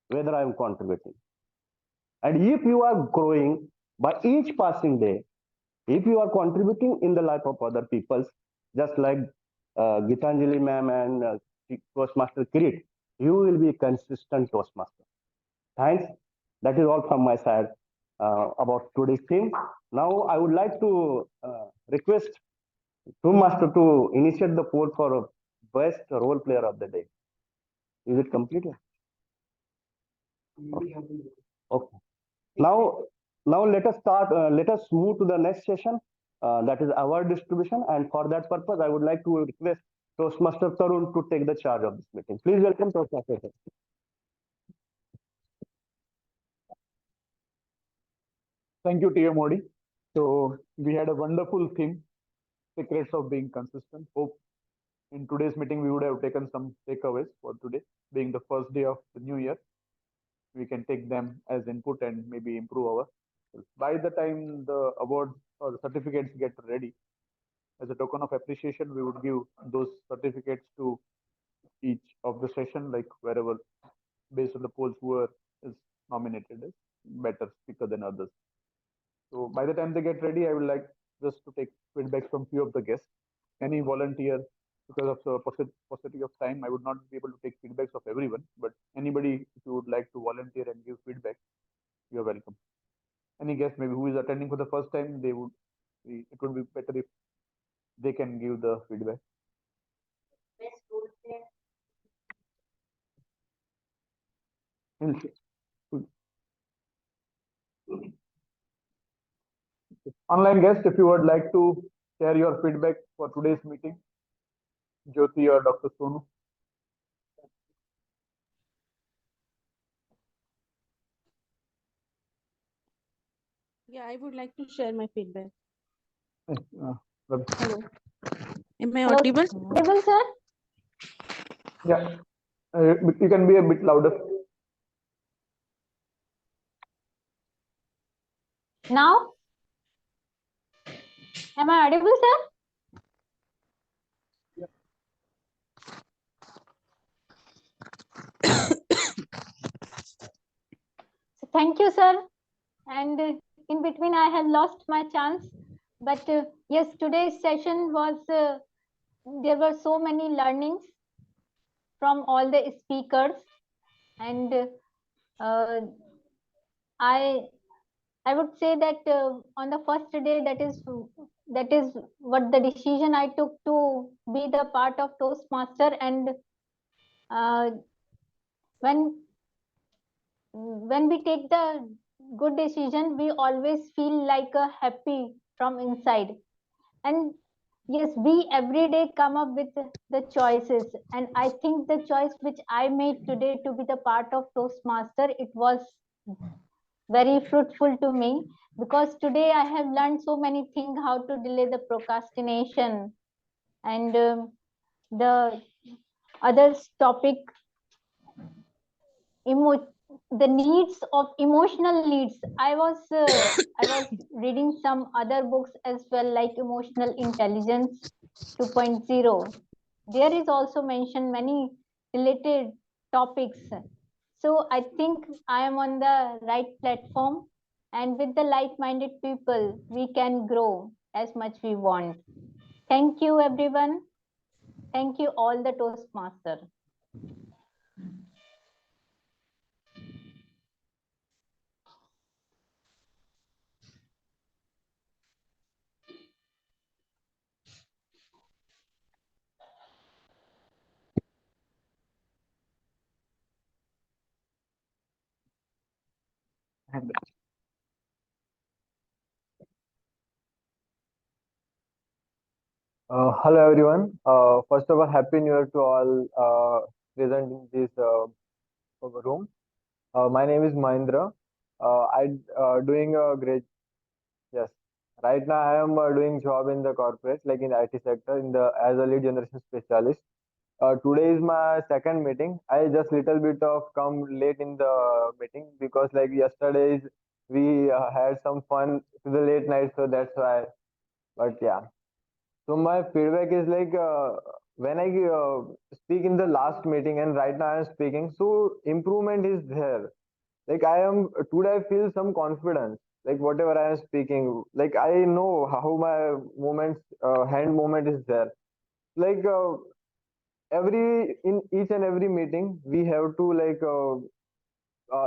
whether I am contributing. And if you are growing by each passing day, if you are contributing in the life of other people, just like Gitanjali ma'am and Toastmaster Kirit, you will be a consistent Toastmaster. Thanks. That is all from my side about today's theme. Now I would like to request Toastmaster to initiate the poll for best role player of the day. Is it completed? Okay. Now let us start. Let us move to the next session. That is award distribution. And for that purpose, I would like to request Toastmaster Tarun to take the charge of this meeting. Please welcome Toastmaster. Thank you, TM Modi. So we had a wonderful theme, secrets of being consistent. Hope in today's meeting we would have taken some takeaways for today, being the first day of the new year. We can take them as input and maybe improve our. By the time the awards or the certificates get ready, as a token of appreciation, we would give those certificates to each of the session, like wherever, based on the polls, whoever is nominated as better speaker than others. So by the time they get ready, I would like just to take feedback from few of the guests. Any volunteer, because of the paucity of time, I would not be able to take feedbacks of everyone. But anybody, if you would like to volunteer and give feedback, you are welcome. Any guest maybe who is attending for the first time, it would be better if they can give the feedback. Online guest, if you would like to share your feedback for today's meeting, Jyoti or Dr. Sonu. Yeah, I would like to share my feedback. Hello. Am I Hello, audible? audible, sir? Yeah, you can be a bit louder. Now? Am I audible, sir? So thank you, sir. And in between, I had lost my chance. But yes, today's session was, there were so many learnings from all the speakers. And I would say that on the first day, that is what the decision I took to be the part of Toastmaster. And when we take the good decision, we always feel like a happy from inside. And yes, we every day come up with the choices. And I think the choice which I made today to be the part of Toastmaster, it was very fruitful to me, because today I have learned so many things, how to delay the procrastination. And the other topic, the needs of emotional needs. I was reading some other books as well, like Emotional Intelligence 2.0. There is also mentioned many related topics. So I think I am on the right platform, and with the like-minded people, we can grow as much we want. Thank you, everyone. Thank you, all the Toastmasters. Hello everyone. First of all, Happy New Year to all present in this room. My name is Mahindra. I doing a great, yes. Right now I am doing job in the corporate, like in the IT sector, in the as a lead generation specialist. Today is my second meeting. I just little bit of come late in the meeting because like yesterday we had some fun to the late night, so that's why. But yeah. So my feedback is like when I speak in the last meeting and right now I am speaking, so improvement is there. Like I am today, I feel some confidence. Like whatever I am speaking, like I know how my movements, hand movement is there. Like every in each and every meeting, we have to like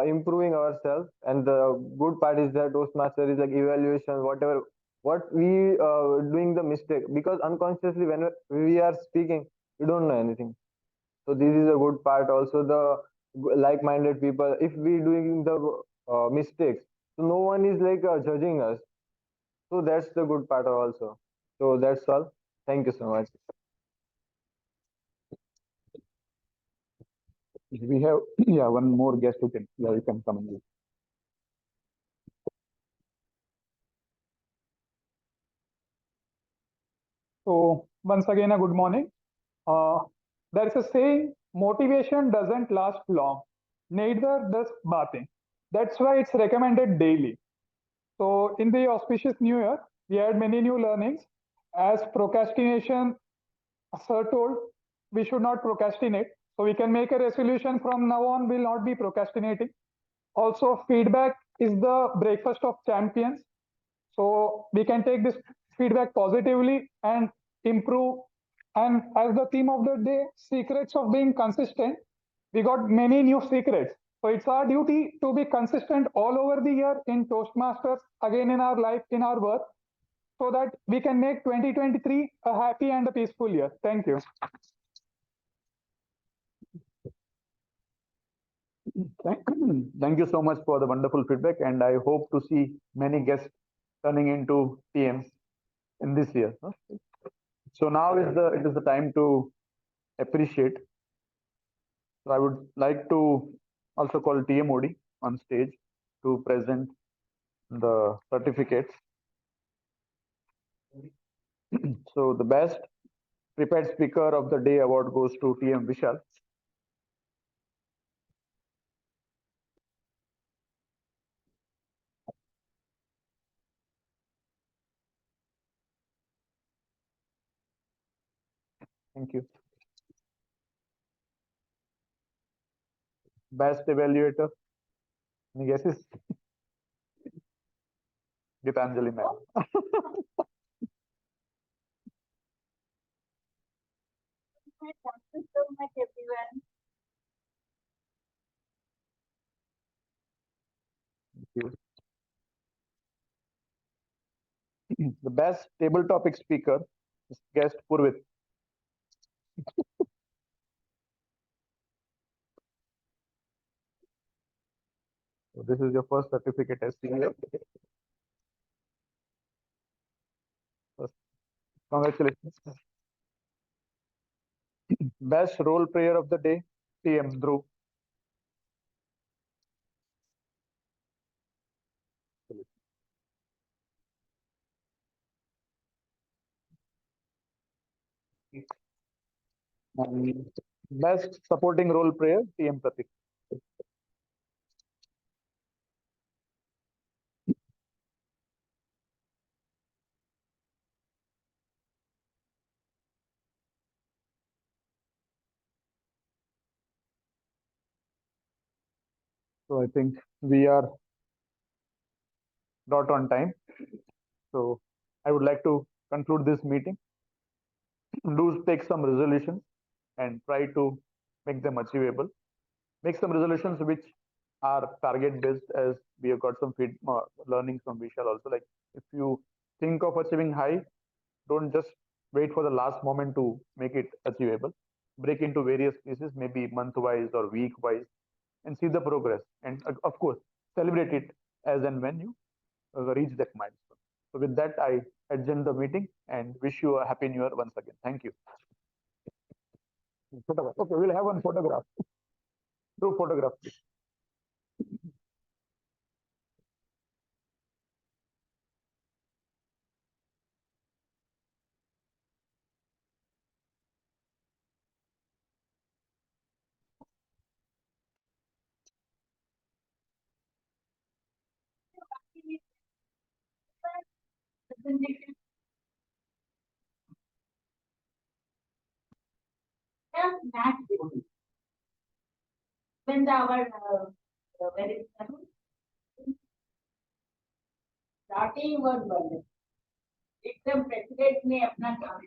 improving ourselves. And the good part is that Toastmaster is like evaluation, whatever what we doing the mistake, because unconsciously when we are speaking, we don't know anything. So this is a good part. Also the like-minded people, if we doing the mistakes, so no one is like judging us. So that's the good part also. So that's all. Thank you so much. We have yeah one more guest who can you can come in. So once again a good morning. There is a saying: motivation doesn't last long, neither does bathing. That's why it's recommended daily. So in the auspicious new year, we had many new learnings. As procrastination, sir told, we should not procrastinate. So we can make a resolution from now on, we'll not be procrastinating. Also, feedback is the breakfast of champions. So we can take this feedback positively and improve. And as the theme of the day, secrets of being consistent, we got many new secrets. So it's our duty to be consistent all over the year in Toastmasters, again in our life, in our work. so that we can make 2023 a happy and a peaceful year. Thank you. Thank you so much for the wonderful feedback, and I hope to see many guests turning into TMs in this year. So now it is the time to appreciate. So I would like to also call TM Modi on stage to present the certificates. So the best prepared speaker of the day award goes to TM Vishal. Thank you. Best evaluator. Any guesses? Gitanjali ma'am. Thank you so much, everyone. Thank you. The best table topic speaker is guest Purvit. So this is your first certificate as senior. First, congratulations. Best role player of the day, TM Dhruv. And best supporting role player, TM Pratik. So I think we are not on time. So I would like to conclude this meeting. Do take some resolutions and try to make them achievable. Make some resolutions which are target based, as we have got some learnings from Vishal also. Like if you think of achieving high, don't just wait for the last moment to make it achievable. Break into various pieces, maybe month wise or week wise, and see the progress. And of course, celebrate it as and when you reach that milestone. So with that, I adjourn the meeting and wish you a happy new year once again. Thank you. Photograph. Okay, we'll have one photograph. Do photograph. When our very starting was बंद एकदम president ने अपना काम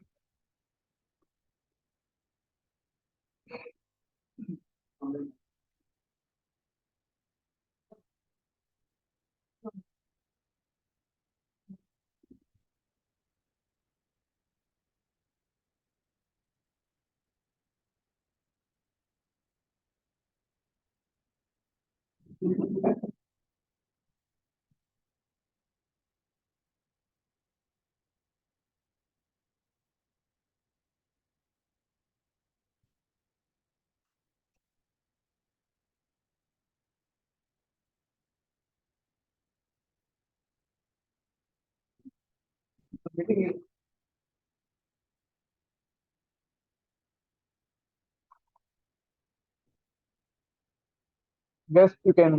Guess you can